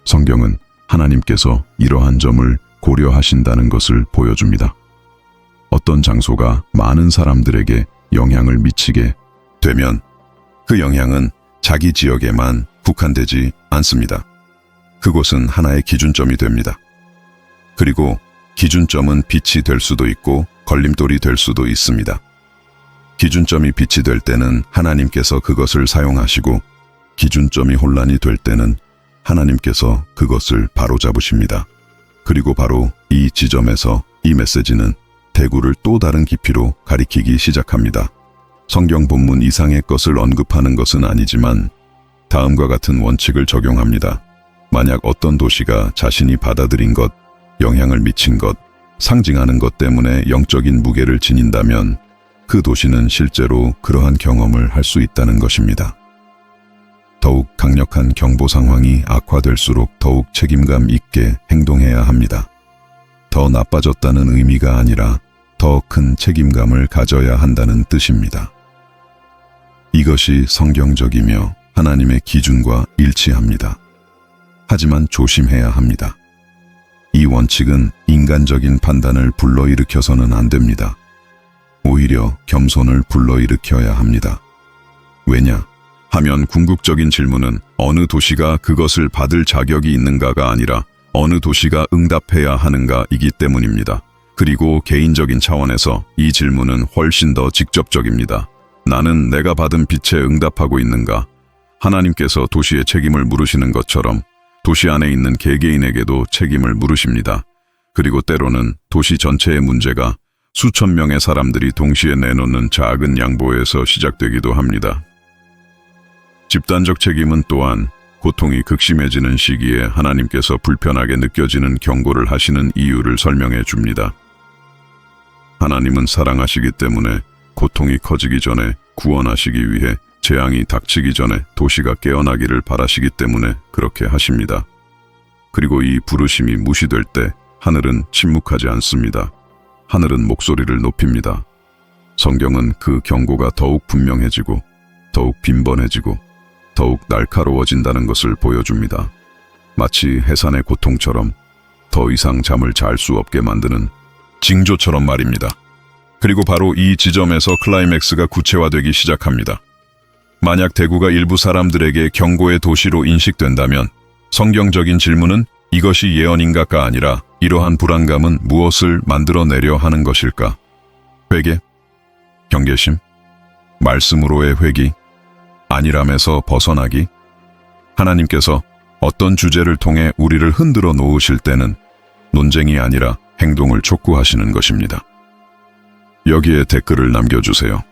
성경은 하나님께서 이러한 점을 고려하신다는 것을 보여줍니다. 어떤 장소가 많은 사람들에게 영향을 미치게 되면 그 영향은 자기 지역에만 국한되지 않습니다. 그곳은 하나의 기준점이 됩니다. 그리고 기준점은 빛이 될 수도 있고 걸림돌이 될 수도 있습니다. 기준점이 빛이 될 때는 하나님께서 그것을 사용하시고 기준점이 혼란이 될 때는 하나님께서 그것을 바로잡으십니다. 그리고 바로 이 지점에서 이 메시지는 대구를 또 다른 깊이로 가리키기 시작합니다. 성경 본문 이상의 것을 언급하는 것은 아니지만 다음과 같은 원칙을 적용합니다. 만약 어떤 도시가 자신이 받아들인 것, 영향을 미친 것, 상징하는 것 때문에 영적인 무게를 지닌다면 그 도시는 실제로 그러한 경험을 할 수 있다는 것입니다. 더욱 강력한 경보 상황이 악화될수록 더욱 책임감 있게 행동해야 합니다. 더 나빠졌다는 의미가 아니라 더 큰 책임감을 가져야 한다는 뜻입니다. 이것이 성경적이며 하나님의 기준과 일치합니다. 하지만 조심해야 합니다. 이 원칙은 인간적인 판단을 불러일으켜서는 안 됩니다. 오히려 겸손을 불러일으켜야 합니다. 왜냐? 하면 궁극적인 질문은 어느 도시가 그것을 받을 자격이 있는가가 아니라 어느 도시가 응답해야 하는가이기 때문입니다. 그리고 개인적인 차원에서 이 질문은 훨씬 더 직접적입니다. 나는 내가 받은 빛에 응답하고 있는가? 하나님께서 도시의 책임을 물으시는 것처럼 도시 안에 있는 개개인에게도 책임을 물으십니다. 그리고 때로는 도시 전체의 문제가 수천 명의 사람들이 동시에 내놓는 작은 양보에서 시작되기도 합니다. 집단적 책임은 또한 고통이 극심해지는 시기에 하나님께서 불편하게 느껴지는 경고를 하시는 이유를 설명해 줍니다. 하나님은 사랑하시기 때문에 고통이 커지기 전에 구원하시기 위해 재앙이 닥치기 전에 도시가 깨어나기를 바라시기 때문에 그렇게 하십니다. 그리고 이 부르심이 무시될 때 하늘은 침묵하지 않습니다. 하늘은 목소리를 높입니다. 성경은 그 경고가 더욱 분명해지고 더욱 빈번해지고 더욱 날카로워진다는 것을 보여줍니다. 마치 해산의 고통처럼 더 이상 잠을 잘 수 없게 만드는 징조처럼 말입니다. 그리고 바로 이 지점에서 클라이맥스가 구체화되기 시작합니다. 만약 대구가 일부 사람들에게 경고의 도시로 인식된다면 성경적인 질문은 이것이 예언인가가 아니라 이러한 불안감은 무엇을 만들어내려 하는 것일까? 회개? 경계심? 말씀으로의 회귀? 안일함에서 벗어나기? 하나님께서 어떤 주제를 통해 우리를 흔들어 놓으실 때는 논쟁이 아니라 행동을 촉구하시는 것입니다. 여기에 댓글을 남겨주세요.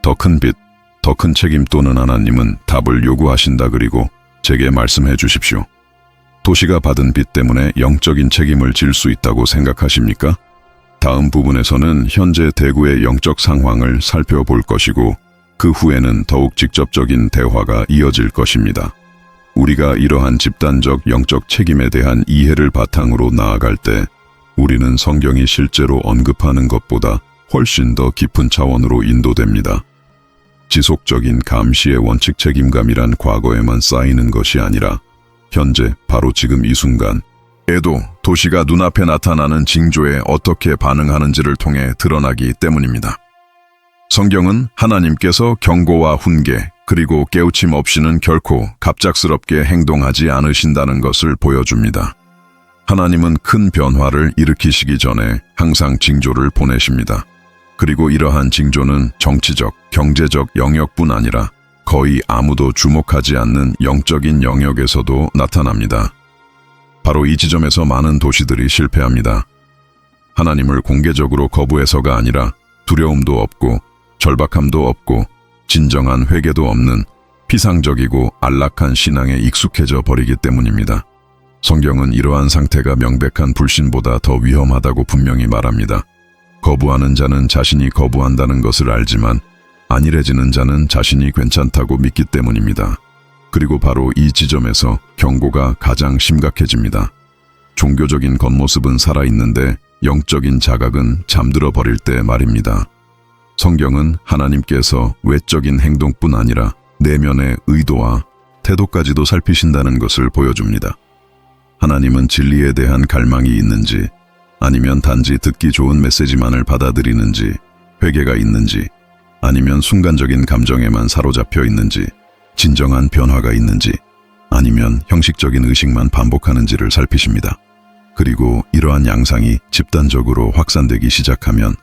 더 큰 빛, 더 큰 책임 또는 하나님은 답을 요구하신다. 그리고 제게 말씀해 주십시오. 도시가 받은 빛 때문에 영적인 책임을 질 수 있다고 생각하십니까? 다음 부분에서는 현재 대구의 영적 상황을 살펴볼 것이고 그 후에는 더욱 직접적인 대화가 이어질 것입니다. 우리가 이러한 집단적 영적 책임에 대한 이해를 바탕으로 나아갈 때 우리는 성경이 실제로 언급하는 것보다 훨씬 더 깊은 차원으로 인도됩니다. 지속적인 감시의 원칙 책임감이란 과거에만 쌓이는 것이 아니라 현재 바로 지금 이 순간에도 도시가 눈앞에 나타나는 징조에 어떻게 반응하는지를 통해 드러나기 때문입니다. 성경은 하나님께서 경고와 훈계 그리고 깨우침 없이는 결코 갑작스럽게 행동하지 않으신다는 것을 보여줍니다. 하나님은 큰 변화를 일으키시기 전에 항상 징조를 보내십니다. 그리고 이러한 징조는 정치적, 경제적 영역뿐 아니라 거의 아무도 주목하지 않는 영적인 영역에서도 나타납니다. 바로 이 지점에서 많은 도시들이 실패합니다. 하나님을 공개적으로 거부해서가 아니라 두려움도 없고 절박함도 없고 진정한 회개도 없는 피상적이고 안락한 신앙에 익숙해져 버리기 때문입니다. 성경은 이러한 상태가 명백한 불신보다 더 위험하다고 분명히 말합니다. 거부하는 자는 자신이 거부한다는 것을 알지만 안일해지는 자는 자신이 괜찮다고 믿기 때문입니다. 그리고 바로 이 지점에서 경고가 가장 심각해집니다. 종교적인 겉모습은 살아있는데 영적인 자각은 잠들어 버릴 때 말입니다. 성경은 하나님께서 외적인 행동뿐 아니라 내면의 의도와 태도까지도 살피신다는 것을 보여줍니다. 하나님은 진리에 대한 갈망이 있는지, 아니면 단지 듣기 좋은 메시지만을 받아들이는지, 회개가 있는지, 아니면 순간적인 감정에만 사로잡혀 있는지, 진정한 변화가 있는지, 아니면 형식적인 의식만 반복하는지를 살피십니다. 그리고 이러한 양상이 집단적으로 확산되기 시작하면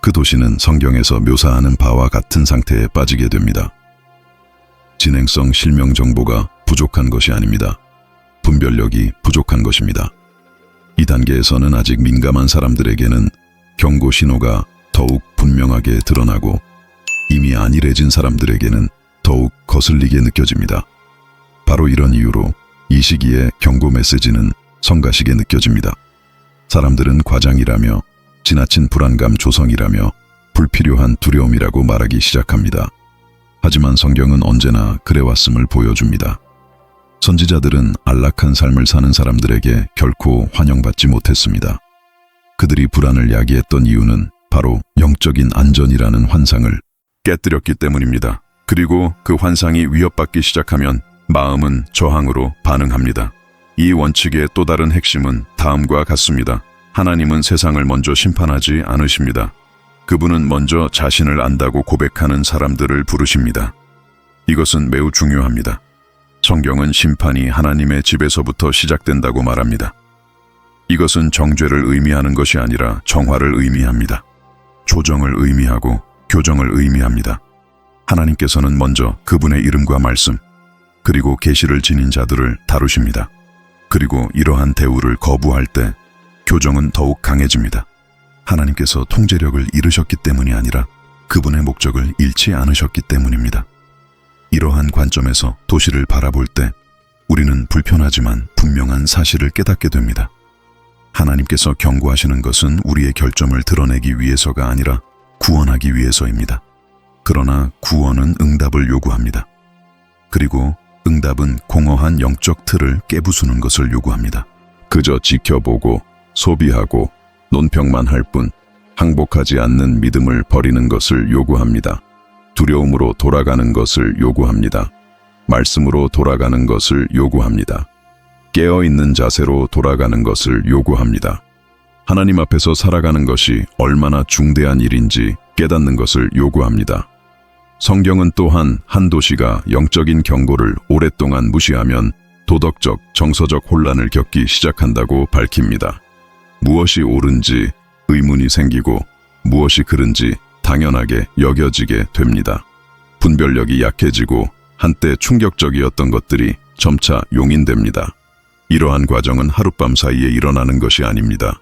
그 도시는 성경에서 묘사하는 바와 같은 상태에 빠지게 됩니다. 진행성 실명 정보가 부족한 것이 아닙니다. 분별력이 부족한 것입니다. 이 단계에서는 아직 민감한 사람들에게는 경고 신호가 더욱 분명하게 드러나고 이미 안일해진 사람들에게는 더욱 거슬리게 느껴집니다. 바로 이런 이유로 이 시기에 경고 메시지는 성가시게 느껴집니다. 사람들은 과장이라며 지나친 불안감 조성이라며 불필요한 두려움이라고 말하기 시작합니다. 하지만 성경은 언제나 그래왔음을 보여줍니다. 선지자들은 안락한 삶을 사는 사람들에게 결코 환영받지 못했습니다. 그들이 불안을 야기했던 이유는 바로 영적인 안전이라는 환상을 깨뜨렸기 때문입니다. 그리고 그 환상이 위협받기 시작하면 마음은 저항으로 반응합니다. 이 원칙의 또 다른 핵심은 다음과 같습니다. 하나님은 세상을 먼저 심판하지 않으십니다. 그분은 먼저 자신을 안다고 고백하는 사람들을 부르십니다. 이것은 매우 중요합니다. 성경은 심판이 하나님의 집에서부터 시작된다고 말합니다. 이것은 정죄를 의미하는 것이 아니라 정화를 의미합니다. 조정을 의미하고 교정을 의미합니다. 하나님께서는 먼저 그분의 이름과 말씀, 그리고 계시를 지닌 자들을 다루십니다. 그리고 이러한 대우를 거부할 때 교정은 더욱 강해집니다. 하나님께서 통제력을 잃으셨기 때문이 아니라 그분의 목적을 잃지 않으셨기 때문입니다. 이러한 관점에서 도시를 바라볼 때 우리는 불편하지만 분명한 사실을 깨닫게 됩니다. 하나님께서 경고하시는 것은 우리의 결점을 드러내기 위해서가 아니라 구원하기 위해서입니다. 그러나 구원은 응답을 요구합니다. 그리고 응답은 공허한 영적 틀을 깨부수는 것을 요구합니다. 그저 지켜보고 소비하고 논평만 할 뿐 항복하지 않는 믿음을 버리는 것을 요구합니다. 두려움으로 돌아가는 것을 요구합니다. 말씀으로 돌아가는 것을 요구합니다. 깨어있는 자세로 돌아가는 것을 요구합니다. 하나님 앞에서 살아가는 것이 얼마나 중대한 일인지 깨닫는 것을 요구합니다. 성경은 또한 한 도시가 영적인 경고를 오랫동안 무시하면 도덕적, 정서적 혼란을 겪기 시작한다고 밝힙니다. 무엇이 옳은지 의문이 생기고 무엇이 그른지 당연하게 여겨지게 됩니다. 분별력이 약해지고 한때 충격적이었던 것들이 점차 용인됩니다. 이러한 과정은 하룻밤 사이에 일어나는 것이 아닙니다.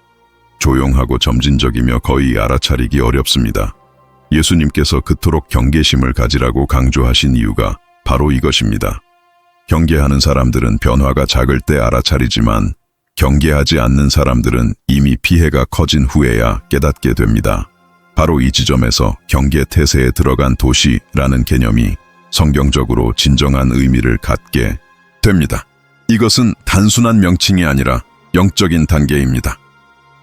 조용하고 점진적이며 거의 알아차리기 어렵습니다. 예수님께서 그토록 경계심을 가지라고 강조하신 이유가 바로 이것입니다. 경계하는 사람들은 변화가 작을 때 알아차리지만 경계하지 않는 사람들은 이미 피해가 커진 후에야 깨닫게 됩니다. 바로 이 지점에서 경계 태세에 들어간 도시라는 개념이 성경적으로 진정한 의미를 갖게 됩니다. 이것은 단순한 명칭이 아니라 영적인 단계입니다.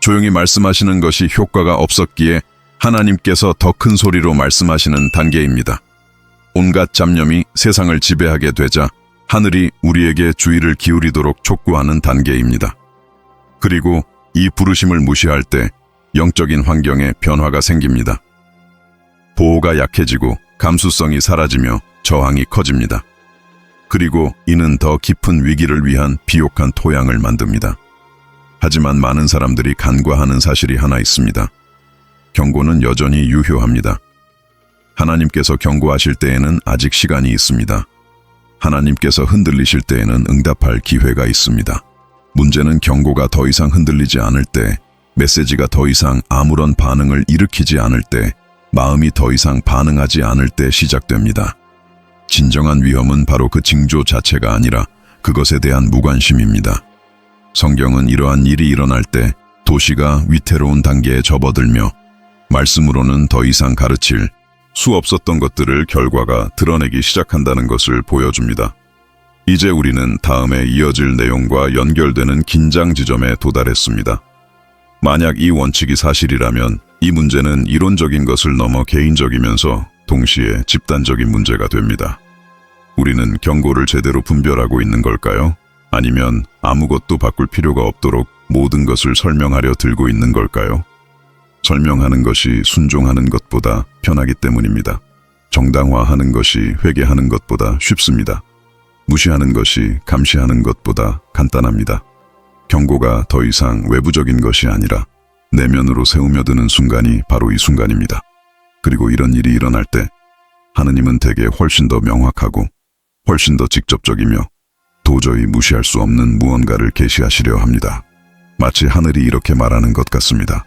조용히 말씀하시는 것이 효과가 없었기에 하나님께서 더 큰 소리로 말씀하시는 단계입니다. 온갖 잡념이 세상을 지배하게 되자 하늘이 우리에게 주의를 기울이도록 촉구하는 단계입니다. 그리고 이 부르심을 무시할 때 영적인 환경에 변화가 생깁니다. 보호가 약해지고 감수성이 사라지며 저항이 커집니다. 그리고 이는 더 깊은 위기를 위한 비옥한 토양을 만듭니다. 하지만 많은 사람들이 간과하는 사실이 하나 있습니다. 경고는 여전히 유효합니다. 하나님께서 경고하실 때에는 아직 시간이 있습니다. 하나님께서 흔들리실 때에는 응답할 기회가 있습니다. 문제는 경고가 더 이상 흔들리지 않을 때, 메시지가 더 이상 아무런 반응을 일으키지 않을 때, 마음이 더 이상 반응하지 않을 때 시작됩니다. 진정한 위험은 바로 그 징조 자체가 아니라 그것에 대한 무관심입니다. 성경은 이러한 일이 일어날 때 도시가 위태로운 단계에 접어들며 말씀으로는 더 이상 가르칠 수 없었던 것들을 결과가 드러내기 시작한다는 것을 보여줍니다. 이제 우리는 다음에 이어질 내용과 연결되는 긴장 지점에 도달했습니다. 만약 이 원칙이 사실이라면 이 문제는 이론적인 것을 넘어 개인적이면서 동시에 집단적인 문제가 됩니다. 우리는 경고를 제대로 분별하고 있는 걸까요? 아니면 아무것도 바꿀 필요가 없도록 모든 것을 설명하려 들고 있는 걸까요? 설명하는 것이 순종하는 것보다 편하기 때문입니다. 정당화하는 것이 회개하는 것보다 쉽습니다. 무시하는 것이 감시하는 것보다 간단합니다. 경고가 더 이상 외부적인 것이 아니라 내면으로 세우며드는 순간이 바로 이 순간입니다. 그리고 이런 일이 일어날 때 하느님은 대개 훨씬 더 명확하고 훨씬 더 직접적이며 도저히 무시할 수 없는 무언가를 계시하시려 합니다. 마치 하늘이 이렇게 말하는 것 같습니다.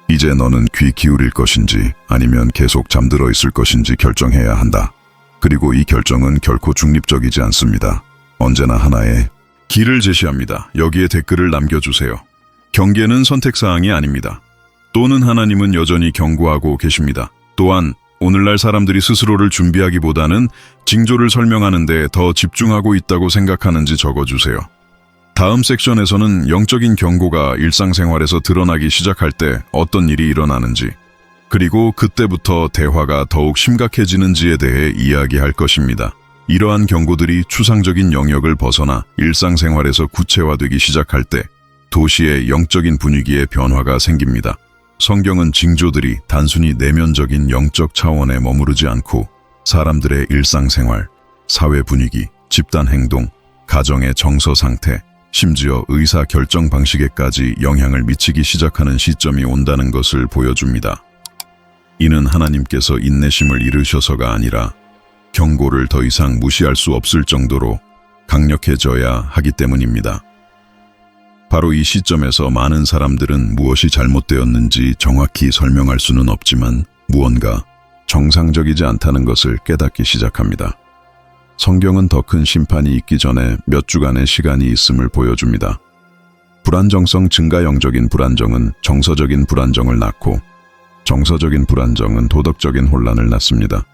이제 너는 귀 기울일 것인지 아니면 계속 잠들어 있을 것인지 결정해야 한다. 그리고 이 결정은 결코 중립적이지 않습니다. 언제나 하나의 길을 제시합니다. 여기에 댓글을 남겨주세요. 경계는 선택사항이 아닙니다. 또는 하나님은 여전히 경고하고 계십니다. 또한 오늘날 사람들이 스스로를 준비하기보다는 징조를 설명하는 데 더 집중하고 있다고 생각하는지 적어주세요. 다음 섹션에서는 영적인 경고가 일상생활에서 드러나기 시작할 때 어떤 일이 일어나는지, 그리고 그때부터 대화가 더욱 심각해지는지에 대해 이야기할 것입니다. 이러한 경고들이 추상적인 영역을 벗어나 일상생활에서 구체화되기 시작할 때 도시의 영적인 분위기에 변화가 생깁니다. 성경은 징조들이 단순히 내면적인 영적 차원에 머무르지 않고 사람들의 일상생활, 사회 분위기, 집단 행동, 가정의 정서 상태, 심지어 의사 결정 방식에까지 영향을 미치기 시작하는 시점이 온다는 것을 보여줍니다. 이는 하나님께서 인내심을 잃으셔서가 아니라 경고를 더 이상 무시할 수 없을 정도로 강력해져야 하기 때문입니다. 바로 이 시점에서 많은 사람들은 무엇이 잘못되었는지 정확히 설명할 수는 없지만 무언가 정상적이지 않다는 것을 깨닫기 시작합니다. 성경은 더 큰 심판이 있기 전에 몇 주간의 시간이 있음을 보여줍니다. 불안정성 증가 영적인 불안정은 정서적인 불안정을 낳고 정서적인 불안정은 도덕적인 혼란을 낳습니다.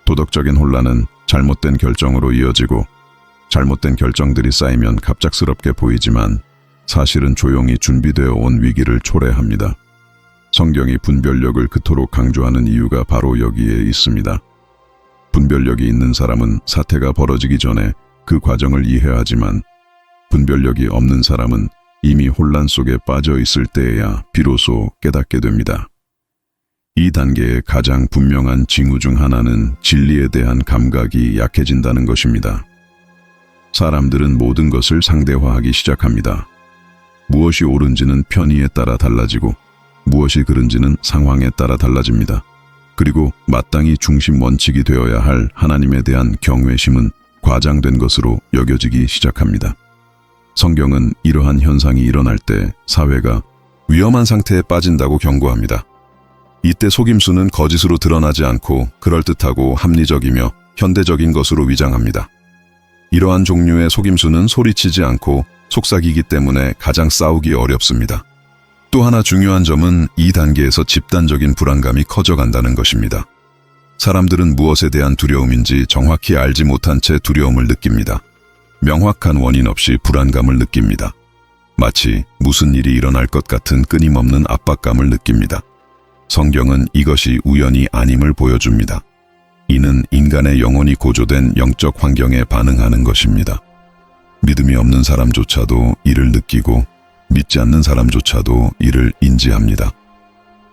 도덕적인 혼란은 잘못된 결정으로 이어지고 잘못된 결정들이 쌓이면 갑작스럽게 보이지만 사실은 조용히 준비되어 온 위기를 초래합니다. 성경이 분별력을 그토록 강조하는 이유가 바로 여기에 있습니다. 분별력이 있는 사람은 사태가 벌어지기 전에 그 과정을 이해하지만 분별력이 없는 사람은 이미 혼란 속에 빠져 있을 때에야 비로소 깨닫게 됩니다. 이 단계의 가장 분명한 징후 중 하나는 진리에 대한 감각이 약해진다는 것입니다. 사람들은 모든 것을 상대화하기 시작합니다. 무엇이 옳은지는 편의에 따라 달라지고 무엇이 그른지는 상황에 따라 달라집니다. 그리고 마땅히 중심 원칙이 되어야 할 하나님에 대한 경외심은 과장된 것으로 여겨지기 시작합니다. 성경은 이러한 현상이 일어날 때 사회가 위험한 상태에 빠진다고 경고합니다. 이때 속임수는 거짓으로 드러나지 않고 그럴듯하고 합리적이며 현대적인 것으로 위장합니다. 이러한 종류의 속임수는 소리치지 않고 속삭이기 때문에 가장 싸우기 어렵습니다. 또 하나 중요한 점은 이 단계에서 집단적인 불안감이 커져간다는 것입니다. 사람들은 무엇에 대한 두려움인지 정확히 알지 못한 채 두려움을 느낍니다. 명확한 원인 없이 불안감을 느낍니다. 마치 무슨 일이 일어날 것 같은 끊임없는 압박감을 느낍니다. 성경은 이것이 우연이 아님을 보여줍니다. 이는 인간의 영혼이 고조된 영적 환경에 반응하는 것입니다. 믿음이 없는 사람조차도 이를 느끼고 믿지 않는 사람조차도 이를 인지합니다.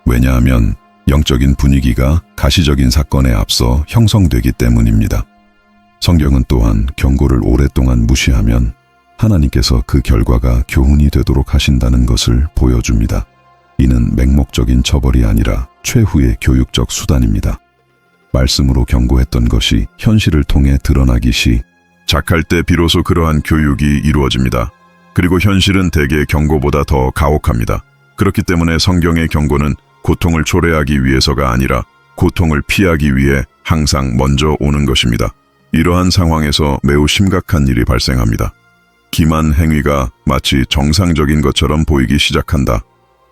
왜냐하면 영적인 분위기가 가시적인 사건에 앞서 형성되기 때문입니다. 성경은 또한 경고를 오랫동안 무시하면 하나님께서 그 결과가 교훈이 되도록 하신다는 것을 보여줍니다. 이는 맹목적인 처벌이 아니라 최후의 교육적 수단입니다. 말씀으로 경고했던 것이 현실을 통해 드러나기 시작할 때 비로소 그러한 교육이 이루어집니다. 그리고 현실은 대개 경고보다 더 가혹합니다. 그렇기 때문에 성경의 경고는 고통을 초래하기 위해서가 아니라 고통을 피하기 위해 항상 먼저 오는 것입니다. 이러한 상황에서 매우 심각한 일이 발생합니다. 기만 행위가 마치 정상적인 것처럼 보이기 시작한다.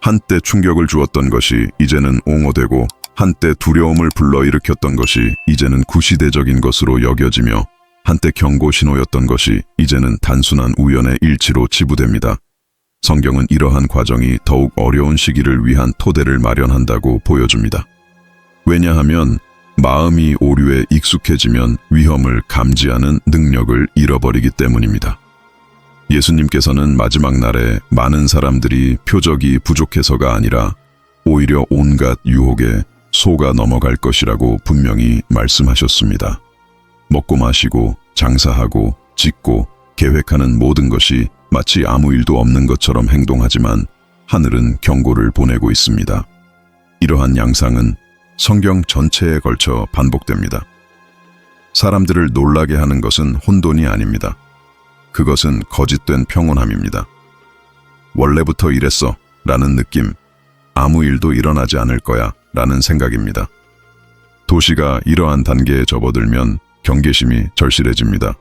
한때 충격을 주었던 것이 이제는 옹호되고 한때 두려움을 불러일으켰던 것이 이제는 구시대적인 것으로 여겨지며 한때 경고 신호였던 것이 이제는 단순한 우연의 일치로 치부됩니다. 성경은 이러한 과정이 더욱 어려운 시기를 위한 토대를 마련한다고 보여줍니다. 왜냐하면 마음이 오류에 익숙해지면 위험을 감지하는 능력을 잃어버리기 때문입니다. 예수님께서는 마지막 날에 많은 사람들이 표적이 부족해서가 아니라 오히려 온갖 유혹에 속아 넘어갈 것이라고 분명히 말씀하셨습니다. 먹고 마시고 장사하고 짓고 계획하는 모든 것이 마치 아무 일도 없는 것처럼 행동하지만 하늘은 경고를 보내고 있습니다. 이러한 양상은 성경 전체에 걸쳐 반복됩니다. 사람들을 놀라게 하는 것은 혼돈이 아닙니다. 그것은 거짓된 평온함입니다. 원래부터 이랬어 라는 느낌, 아무 일도 일어나지 않을 거야 라는 생각입니다. 도시가 이러한 단계에 접어들면 경계심이 절실해집니다.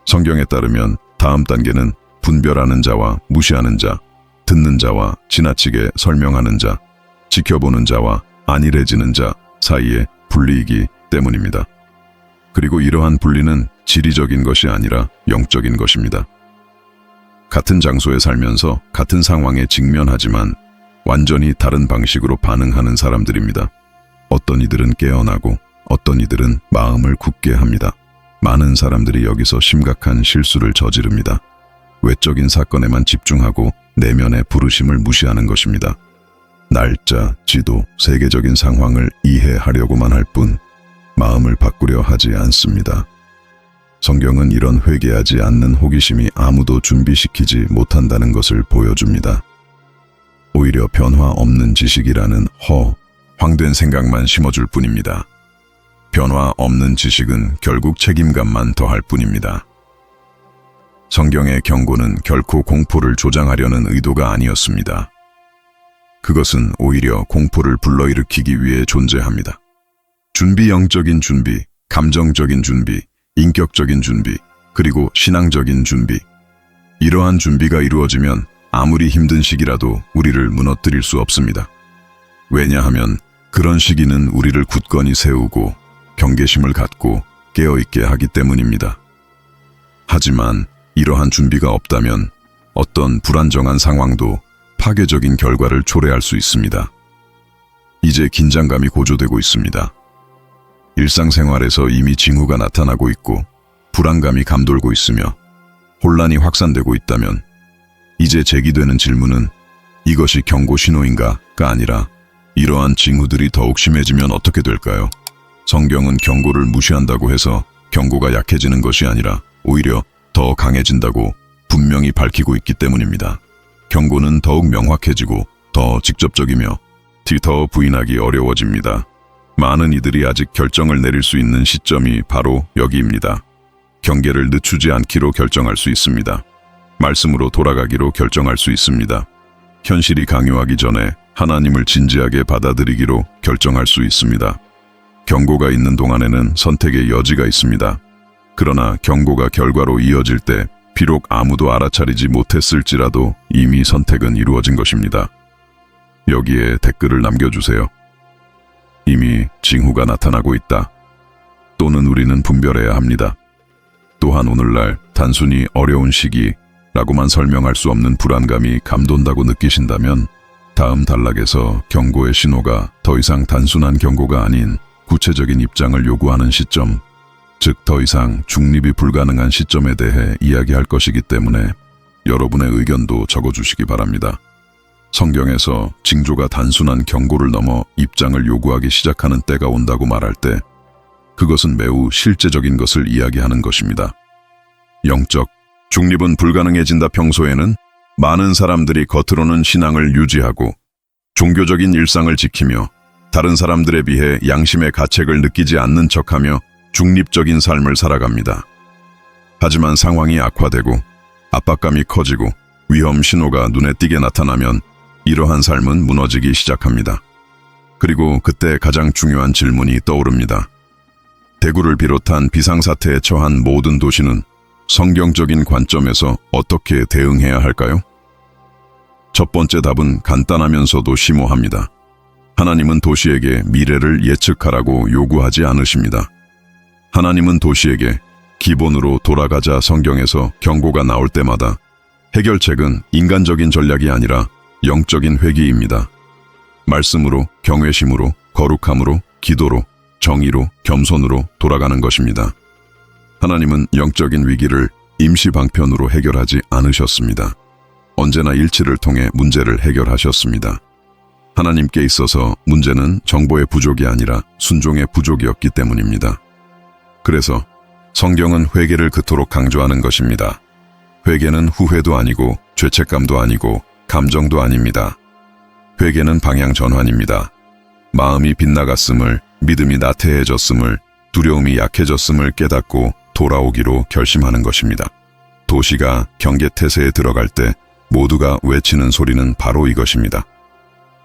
성경에 따르면 다음 단계는 분별하는 자와 무시하는 자, 듣는 자와 지나치게 설명하는 자, 지켜보는 자와 안일해지는 자 사이에 분리이기 때문입니다. 그리고 이러한 분리는 지리적인 것이 아니라 영적인 것입니다. 같은 장소에 살면서 같은 상황에 직면하지만 완전히 다른 방식으로 반응하는 사람들입니다. 어떤 이들은 깨어나고 어떤 이들은 마음을 굳게 합니다. 많은 사람들이 여기서 심각한 실수를 저지릅니다. 외적인 사건에만 집중하고 내면의 부르심을 무시하는 것입니다. 날짜, 지도, 세계적인 상황을 이해하려고만 할 뿐 마음을 바꾸려 하지 않습니다. 성경은 이런 회개하지 않는 호기심이 아무도 준비시키지 못한다는 것을 보여줍니다. 오히려 변화 없는 지식이라는 황된 생각만 심어줄 뿐입니다. 변화 없는 지식은 결국 책임감만 더할 뿐입니다. 성경의 경고는 결코 공포를 조장하려는 의도가 아니었습니다. 그것은 오히려 공포를 불러일으키기 위해 존재합니다. 영적인 준비, 감정적인 준비, 인격적인 준비, 그리고 신앙적인 준비. 이러한 준비가 이루어지면 아무리 힘든 시기라도 우리를 무너뜨릴 수 없습니다. 왜냐하면 그런 시기는 우리를 굳건히 세우고 경계심을 갖고 깨어있게 하기 때문입니다. 하지만 이러한 준비가 없다면 어떤 불안정한 상황도 파괴적인 결과를 초래할 수 있습니다. 이제 긴장감이 고조되고 있습니다. 일상생활에서 이미 징후가 나타나고 있고 불안감이 감돌고 있으며 혼란이 확산되고 있다면 이제 제기되는 질문은 이것이 경고 신호인가가 아니라 이러한 징후들이 더욱 심해지면 어떻게 될까요? 성경은 경고를 무시한다고 해서 경고가 약해지는 것이 아니라 오히려 더 강해진다고 분명히 밝히고 있기 때문입니다. 경고는 더욱 명확해지고 더 직접적이며 더 부인하기 어려워집니다. 많은 이들이 아직 결정을 내릴 수 있는 시점이 바로 여기입니다. 경계를 늦추지 않기로 결정할 수 있습니다. 말씀으로 돌아가기로 결정할 수 있습니다. 현실이 강요하기 전에 하나님을 진지하게 받아들이기로 결정할 수 있습니다. 경고가 있는 동안에는 선택의 여지가 있습니다. 그러나 경고가 결과로 이어질 때 비록 아무도 알아차리지 못했을지라도 이미 선택은 이루어진 것입니다. 여기에 댓글을 남겨주세요. 이미 징후가 나타나고 있다. 또는 우리는 분별해야 합니다. 또한 오늘날 단순히 어려운 시기라고만 설명할 수 없는 불안감이 감돈다고 느끼신다면 다음 단락에서 경고의 신호가 더 이상 단순한 경고가 아닌 구체적인 입장을 요구하는 시점, 즉 더 이상 중립이 불가능한 시점에 대해 이야기할 것이기 때문에 여러분의 의견도 적어주시기 바랍니다. 성경에서 징조가 단순한 경고를 넘어 입장을 요구하기 시작하는 때가 온다고 말할 때 그것은 매우 실제적인 것을 이야기하는 것입니다. 영적 중립은 불가능해진다. 평소에는 많은 사람들이 겉으로는 신앙을 유지하고 종교적인 일상을 지키며 다른 사람들에 비해 양심의 가책을 느끼지 않는 척하며 중립적인 삶을 살아갑니다. 하지만 상황이 악화되고 압박감이 커지고 위험 신호가 눈에 띄게 나타나면 이러한 삶은 무너지기 시작합니다. 그리고 그때 가장 중요한 질문이 떠오릅니다. 대구를 비롯한 비상사태에 처한 모든 도시는 성경적인 관점에서 어떻게 대응해야 할까요? 첫 번째 답은 간단하면서도 심오합니다. 하나님은 도시에게 미래를 예측하라고 요구하지 않으십니다. 하나님은 도시에게 기본으로 돌아가자 성경에서 경고가 나올 때마다 해결책은 인간적인 전략이 아니라 영적인 회귀입니다. 말씀으로, 경외심으로, 거룩함으로, 기도로, 정의로, 겸손으로 돌아가는 것입니다. 하나님은 영적인 위기를 임시 방편으로 해결하지 않으셨습니다. 언제나 일치를 통해 문제를 해결하셨습니다. 하나님께 있어서 문제는 정보의 부족이 아니라 순종의 부족이었기 때문입니다. 그래서 성경은 회개를 그토록 강조하는 것입니다. 회개는 후회도 아니고 죄책감도 아니고 감정도 아닙니다. 회개는 방향 전환입니다. 마음이 빗나갔음을, 믿음이 나태해졌음을, 두려움이 약해졌음을 깨닫고 돌아오기로 결심하는 것입니다. 도시가 경계태세에 들어갈 때 모두가 외치는 소리는 바로 이것입니다.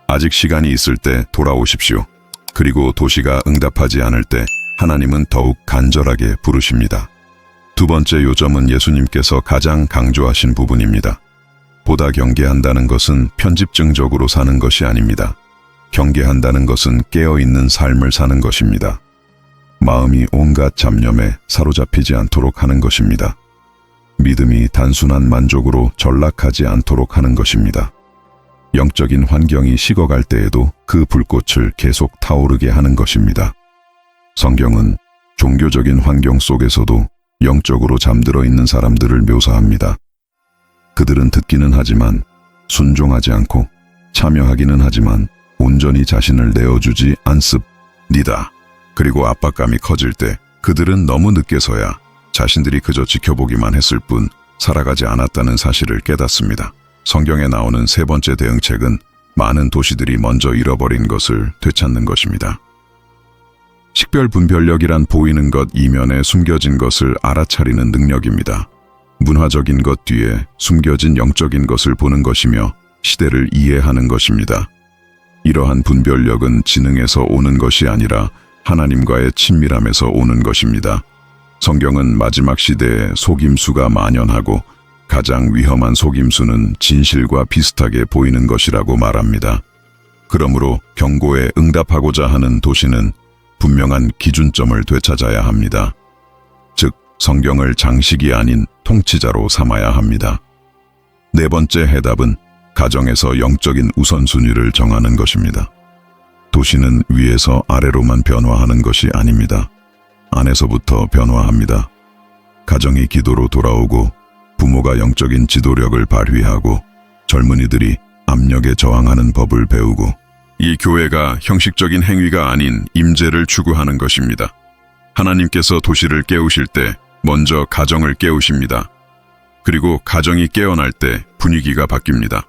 아직 시간이 있을 때 돌아오십시오. 그리고 도시가 응답하지 않을 때 하나님은 더욱 간절하게 부르십니다. 두 번째 요점은 예수님께서 가장 강조하신 부분입니다. 보다 경계한다는 것은 편집증적으로 사는 것이 아닙니다. 경계한다는 것은 깨어있는 삶을 사는 것입니다. 마음이 온갖 잡념에 사로잡히지 않도록 하는 것입니다. 믿음이 단순한 만족으로 전락하지 않도록 하는 것입니다. 영적인 환경이 식어갈 때에도 그 불꽃을 계속 타오르게 하는 것입니다. 성경은 종교적인 환경 속에서도 영적으로 잠들어 있는 사람들을 묘사합니다. 그들은 듣기는 하지만 순종하지 않고 참여하기는 하지만 온전히 자신을 내어주지 않습니다. 그리고 압박감이 커질 때 그들은 너무 늦게서야 자신들이 그저 지켜보기만 했을 뿐 살아가지 않았다는 사실을 깨닫습니다. 성경에 나오는 세 번째 대응책은 많은 도시들이 먼저 잃어버린 것을 되찾는 것입니다. 식별분별력이란 보이는 것 이면에 숨겨진 것을 알아차리는 능력입니다. 문화적인 것 뒤에 숨겨진 영적인 것을 보는 것이며 시대를 이해하는 것입니다. 이러한 분별력은 지능에서 오는 것이 아니라 하나님과의 친밀함에서 오는 것입니다. 성경은 마지막 시대에 속임수가 만연하고 가장 위험한 속임수는 진실과 비슷하게 보이는 것이라고 말합니다. 그러므로 경고에 응답하고자 하는 도시는 분명한 기준점을 되찾아야 합니다. 즉, 성경을 장식이 아닌 통치자로 삼아야 합니다. 네 번째 해답은 가정에서 영적인 우선순위를 정하는 것입니다. 도시는 위에서 아래로만 변화하는 것이 아닙니다. 안에서부터 변화합니다. 가정이 기도로 돌아오고 부모가 영적인 지도력을 발휘하고 젊은이들이 압력에 저항하는 법을 배우고 이 교회가 형식적인 행위가 아닌 임재를 추구하는 것입니다. 하나님께서 도시를 깨우실 때 먼저 가정을 깨우십니다. 그리고 가정이 깨어날 때 분위기가 바뀝니다.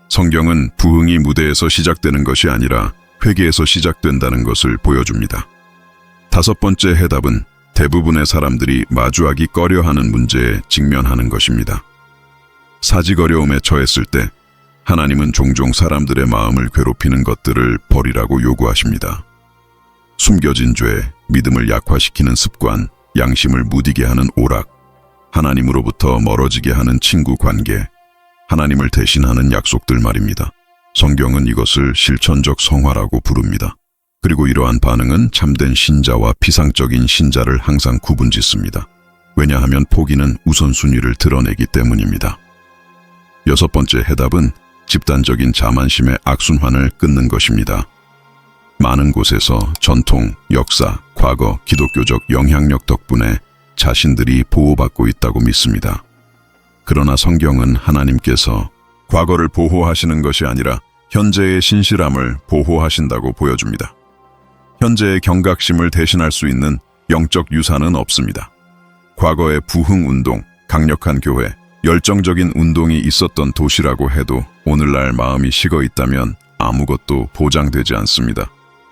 성경은 부흥이 무대에서 시작되는 것이 아니라 회개에서 시작된다는 것을 보여줍니다. 다섯 번째 해답은 대부분의 사람들이 마주하기 꺼려하는 문제에 직면하는 것입니다. 사직 어려움에 처했을 때 하나님은 종종 사람들의 마음을 괴롭히는 것들을 버리라고 요구하십니다. 숨겨진 죄, 믿음을 약화시키는 습관, 양심을 무디게 하는 오락, 하나님으로부터 멀어지게 하는 친구 관계, 하나님을 대신하는 약속들 말입니다. 성경은 이것을 실천적 성화라고 부릅니다. 그리고 이러한 반응은 참된 신자와 피상적인 신자를 항상 구분짓습니다. 왜냐하면 포기는 우선순위를 드러내기 때문입니다. 여섯 번째 해답은 집단적인 자만심의 악순환을 끊는 것입니다. 많은 곳에서 전통, 역사, 과거, 기독교적 영향력 덕분에 자신들이 보호받고 있다고 믿습니다. 그러나 성경은 하나님께서 과거를 보호하시는 것이 아니라 현재의 신실함을 보호하신다고 보여줍니다. 현재의 경각심을 대신할 수 있는 영적 유산은 없습니다. 과거의 부흥운동, 강력한 교회, 열정적인 운동이 있었던 도시라고 해도 오늘날 마음이 식어 있다면 아무것도 보장되지 않습니다.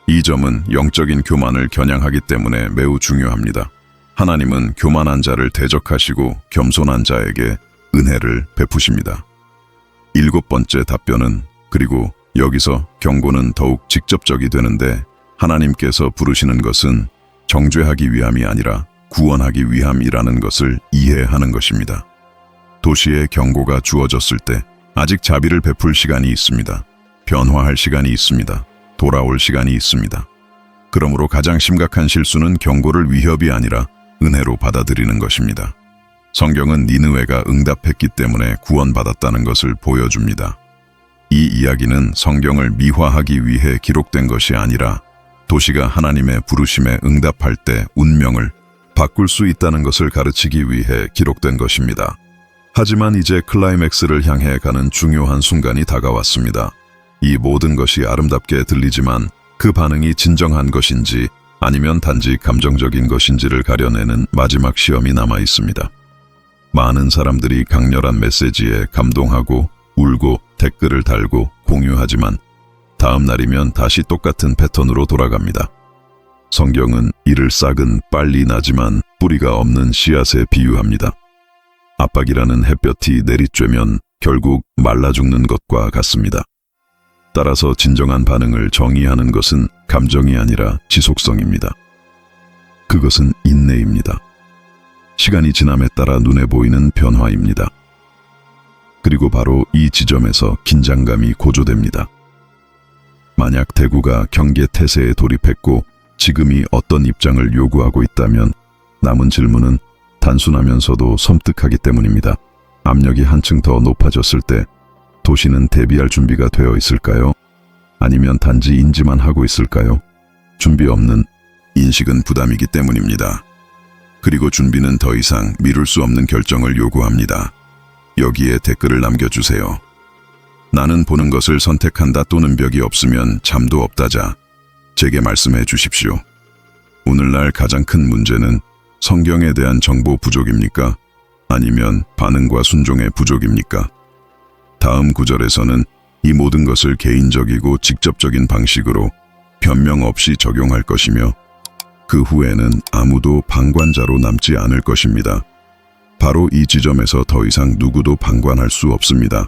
이 점은 영적인 교만을 겨냥하기 때문에 매우 중요합니다. 하나님은 교만한 자를 대적하시고 겸손한 자에게 은혜를 베푸십니다. 일곱 번째 답변은, 그리고 여기서 경고는 더욱 직접적이 되는데, 하나님께서 부르시는 것은 정죄하기 위함이 아니라 구원하기 위함이라는 것을 이해하는 것입니다. 도시에 경고가 주어졌을 때 아직 자비를 베풀 시간이 있습니다. 변화할 시간이 있습니다. 돌아올 시간이 있습니다. 그러므로 가장 심각한 실수는 경고를 위협이 아니라 은혜로 받아들이는 것입니다. 성경은 니느웨가 응답했기 때문에 구원받았다는 것을 보여줍니다. 이 이야기는 성경을 미화하기 위해 기록된 것이 아니라 도시가 하나님의 부르심에 응답할 때 운명을 바꿀 수 있다는 것을 가르치기 위해 기록된 것입니다. 하지만 이제 클라이맥스를 향해 가는 중요한 순간이 다가왔습니다. 이 모든 것이 아름답게 들리지만 그 반응이 진정한 것인지 아니면 단지 감정적인 것인지를 가려내는 마지막 시험이 남아 있습니다. 많은 사람들이 강렬한 메시지에 감동하고 울고 댓글을 달고 공유하지만 다음 날이면 다시 똑같은 패턴으로 돌아갑니다. 성경은 이를 싹은 빨리 나지만 뿌리가 없는 씨앗에 비유합니다. 압박이라는 햇볕이 내리쬐면 결국 말라 죽는 것과 같습니다. 따라서 진정한 반응을 정의하는 것은 감정이 아니라 지속성입니다. 그것은 인내입니다. 시간이 지남에 따라 눈에 보이는 변화입니다. 그리고 바로 이 지점에서 긴장감이 고조됩니다. 만약 대구가 경계 태세에 돌입했고 지금이 어떤 입장을 요구하고 있다면 남은 질문은 단순하면서도 섬뜩하기 때문입니다. 압력이 한층 더 높아졌을 때 도시는 대비할 준비가 되어 있을까요? 아니면 단지 인지만 하고 있을까요? 준비 없는 인식은 부담이기 때문입니다. 그리고 준비는 더 이상 미룰 수 없는 결정을 요구합니다. 여기에 댓글을 남겨주세요. 나는 보는 것을 선택한다 또는 벽이 없으면 잠도 없다자. 제게 말씀해 주십시오. 오늘날 가장 큰 문제는 성경에 대한 정보 부족입니까? 아니면 반응과 순종의 부족입니까? 다음 구절에서는 이 모든 것을 개인적이고 직접적인 방식으로 변명 없이 적용할 것이며 그 후에는 아무도 방관자로 남지 않을 것입니다. 바로 이 지점에서 더 이상 누구도 방관할 수 없습니다.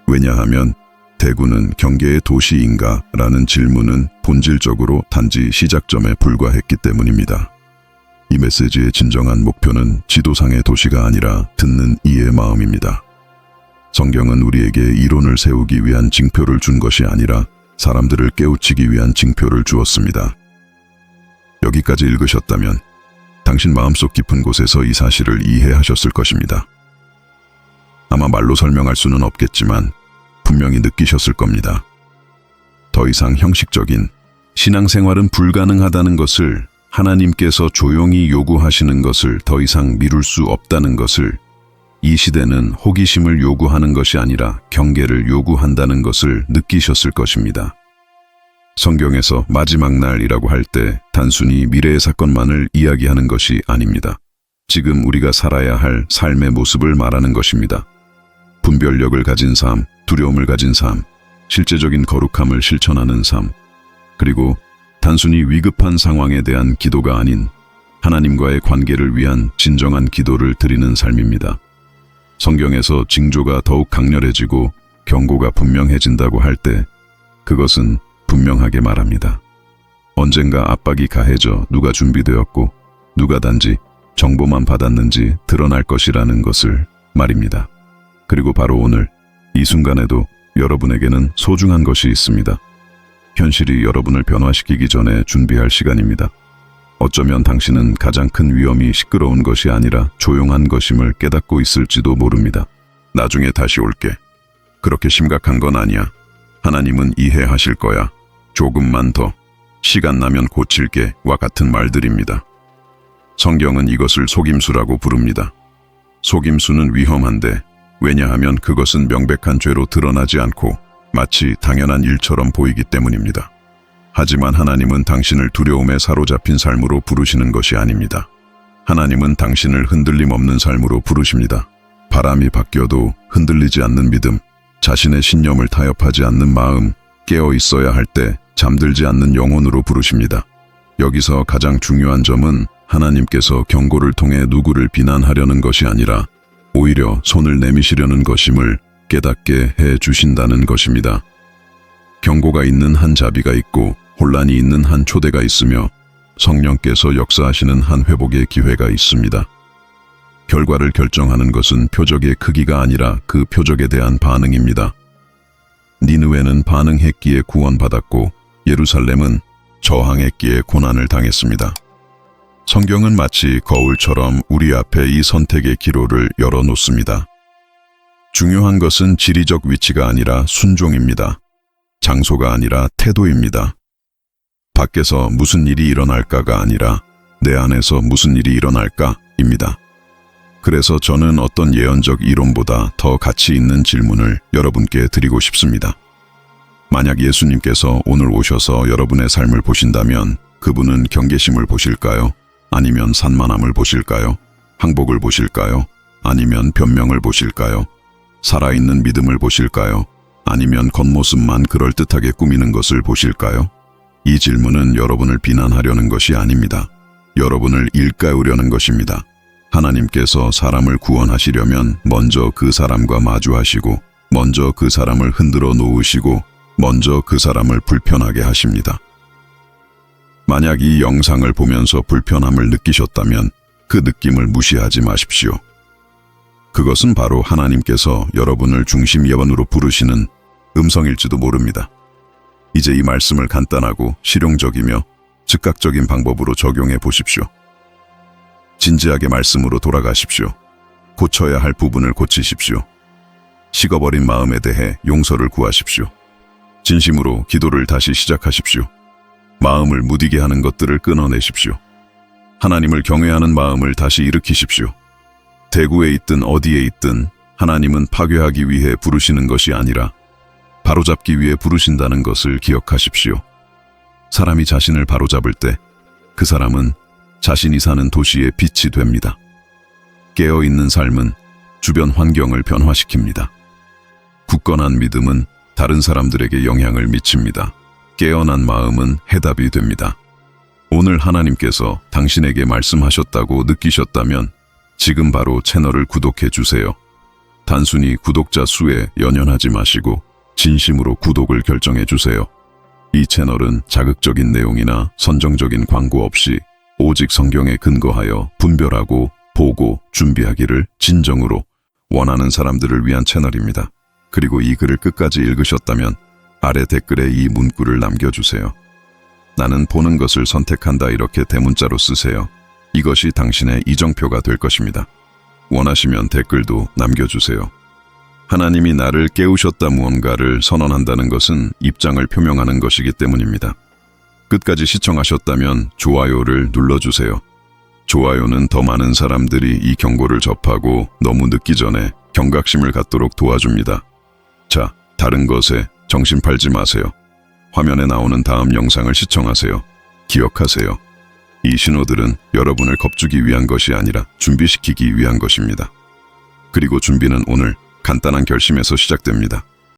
왜냐하면 대구는 경계의 도시인가? 라는 질문은 본질적으로 단지 시작점에 불과했기 때문입니다. 이 메시지의 진정한 목표는 지도상의 도시가 아니라 듣는 이의 마음입니다. 성경은 우리에게 이론을 세우기 위한 징표를 준 것이 아니라 사람들을 깨우치기 위한 징표를 주었습니다. 여기까지 읽으셨다면 당신 마음속 깊은 곳에서 이 사실을 이해하셨을 것입니다. 아마 말로 설명할 수는 없겠지만 분명히 느끼셨을 겁니다. 더 이상 형식적인 신앙생활은 불가능하다는 것을, 하나님께서 조용히 요구하시는 것을 더 이상 미룰 수 없다는 것을, 이 시대는 호기심을 요구하는 것이 아니라 경계를 요구한다는 것을 느끼셨을 것입니다. 성경에서 마지막 날이라고 할 때 단순히 미래의 사건만을 이야기하는 것이 아닙니다. 지금 우리가 살아야 할 삶의 모습을 말하는 것입니다. 분별력을 가진 삶, 두려움을 가진 삶, 실제적인 거룩함을 실천하는 삶, 그리고 단순히 위급한 상황에 대한 기도가 아닌 하나님과의 관계를 위한 진정한 기도를 드리는 삶입니다. 성경에서 징조가 더욱 강렬해지고 경고가 분명해진다고 할 때 그것은 분명하게 말합니다. 언젠가 압박이 가해져 누가 준비되었고 누가 단지 정보만 받았는지 드러날 것이라는 것을 말입니다. 그리고 바로 오늘 이 순간에도 여러분에게는 소중한 것이 있습니다. 현실이 여러분을 변화시키기 전에 준비할 시간입니다. 어쩌면 당신은 가장 큰 위험이 시끄러운 것이 아니라 조용한 것임을 깨닫고 있을지도 모릅니다. 나중에 다시 올게. 그렇게 심각한 건 아니야. 하나님은 이해하실 거야. 조금만 더. 시간 나면 고칠게. 와 같은 말들입니다. 성경은 이것을 속임수라고 부릅니다. 속임수는 위험한데 왜냐하면 그것은 명백한 죄로 드러나지 않고 마치 당연한 일처럼 보이기 때문입니다. 하지만 하나님은 당신을 두려움에 사로잡힌 삶으로 부르시는 것이 아닙니다. 하나님은 당신을 흔들림 없는 삶으로 부르십니다. 바람이 바뀌어도 흔들리지 않는 믿음, 자신의 신념을 타협하지 않는 마음, 깨어 있어야 할 때 잠들지 않는 영혼으로 부르십니다. 여기서 가장 중요한 점은 하나님께서 경고를 통해 누구를 비난하려는 것이 아니라 오히려 손을 내미시려는 것임을 깨닫게 해 주신다는 것입니다. 경고가 있는 한 자비가 있고 혼란이 있는 한 초대가 있으며 성령께서 역사하시는 한 회복의 기회가 있습니다. 결과를 결정하는 것은 표적의 크기가 아니라 그 표적에 대한 반응입니다. 니느웨는 반응했기에 구원받았고 예루살렘은 저항했기에 고난을 당했습니다. 성경은 마치 거울처럼 우리 앞에 이 선택의 기로를 열어놓습니다. 중요한 것은 지리적 위치가 아니라 순종입니다. 장소가 아니라 태도입니다. 밖에서 무슨 일이 일어날까가 아니라 내 안에서 무슨 일이 일어날까입니다. 그래서 저는 어떤 예언적 이론보다 더 가치 있는 질문을 여러분께 드리고 싶습니다. 만약 예수님께서 오늘 오셔서 여러분의 삶을 보신다면 그분은 경계심을 보실까요? 아니면 산만함을 보실까요? 항복을 보실까요? 아니면 변명을 보실까요? 살아있는 믿음을 보실까요? 아니면 겉모습만 그럴듯하게 꾸미는 것을 보실까요? 이 질문은 여러분을 비난하려는 것이 아닙니다. 여러분을 일깨우려는 것입니다. 하나님께서 사람을 구원하시려면 먼저 그 사람과 마주하시고, 먼저 그 사람을 흔들어 놓으시고, 먼저 그 사람을 불편하게 하십니다. 만약 이 영상을 보면서 불편함을 느끼셨다면 그 느낌을 무시하지 마십시오. 그것은 바로 하나님께서 여러분을 중심 예언으로 부르시는 음성일지도 모릅니다. 이제 이 말씀을 간단하고 실용적이며 즉각적인 방법으로 적용해 보십시오. 진지하게 말씀으로 돌아가십시오. 고쳐야 할 부분을 고치십시오. 식어버린 마음에 대해 용서를 구하십시오. 진심으로 기도를 다시 시작하십시오. 마음을 무디게 하는 것들을 끊어내십시오. 하나님을 경외하는 마음을 다시 일으키십시오. 대구에 있든 어디에 있든 하나님은 파괴하기 위해 부르시는 것이 아니라 바로잡기 위해 부르신다는 것을 기억하십시오. 사람이 자신을 바로잡을 때 그 사람은 자신이 사는 도시의 빛이 됩니다. 깨어있는 삶은 주변 환경을 변화시킵니다. 굳건한 믿음은 다른 사람들에게 영향을 미칩니다. 깨어난 마음은 해답이 됩니다. 오늘 하나님께서 당신에게 말씀하셨다고 느끼셨다면 지금 바로 채널을 구독해 주세요. 단순히 구독자 수에 연연하지 마시고 진심으로 구독을 결정해 주세요. 이 채널은 자극적인 내용이나 선정적인 광고 없이 오직 성경에 근거하여 분별하고 보고 준비하기를 진정으로 원하는 사람들을 위한 채널입니다. 그리고 이 글을 끝까지 읽으셨다면 아래 댓글에 이 문구를 남겨주세요. 나는 보는 것을 선택한다 이렇게 대문자로 쓰세요. 이것이 당신의 이정표가 될 것입니다. 원하시면 댓글도 남겨주세요. 하나님이 나를 깨우셨다 무언가를 선언한다는 것은 입장을 표명하는 것이기 때문입니다. 끝까지 시청하셨다면 좋아요를 눌러주세요. 좋아요는 더 많은 사람들이 이 경고를 접하고 너무 늦기 전에 경각심을 갖도록 도와줍니다. 자, 다른 것에 정신 팔지 마세요. 화면에 나오는 다음 영상을 시청하세요. 기억하세요. 이 신호들은 여러분을 겁주기 위한 것이 아니라 준비시키기 위한 것입니다. 그리고 준비는 오늘 간단한 결심에서 시작됩니다.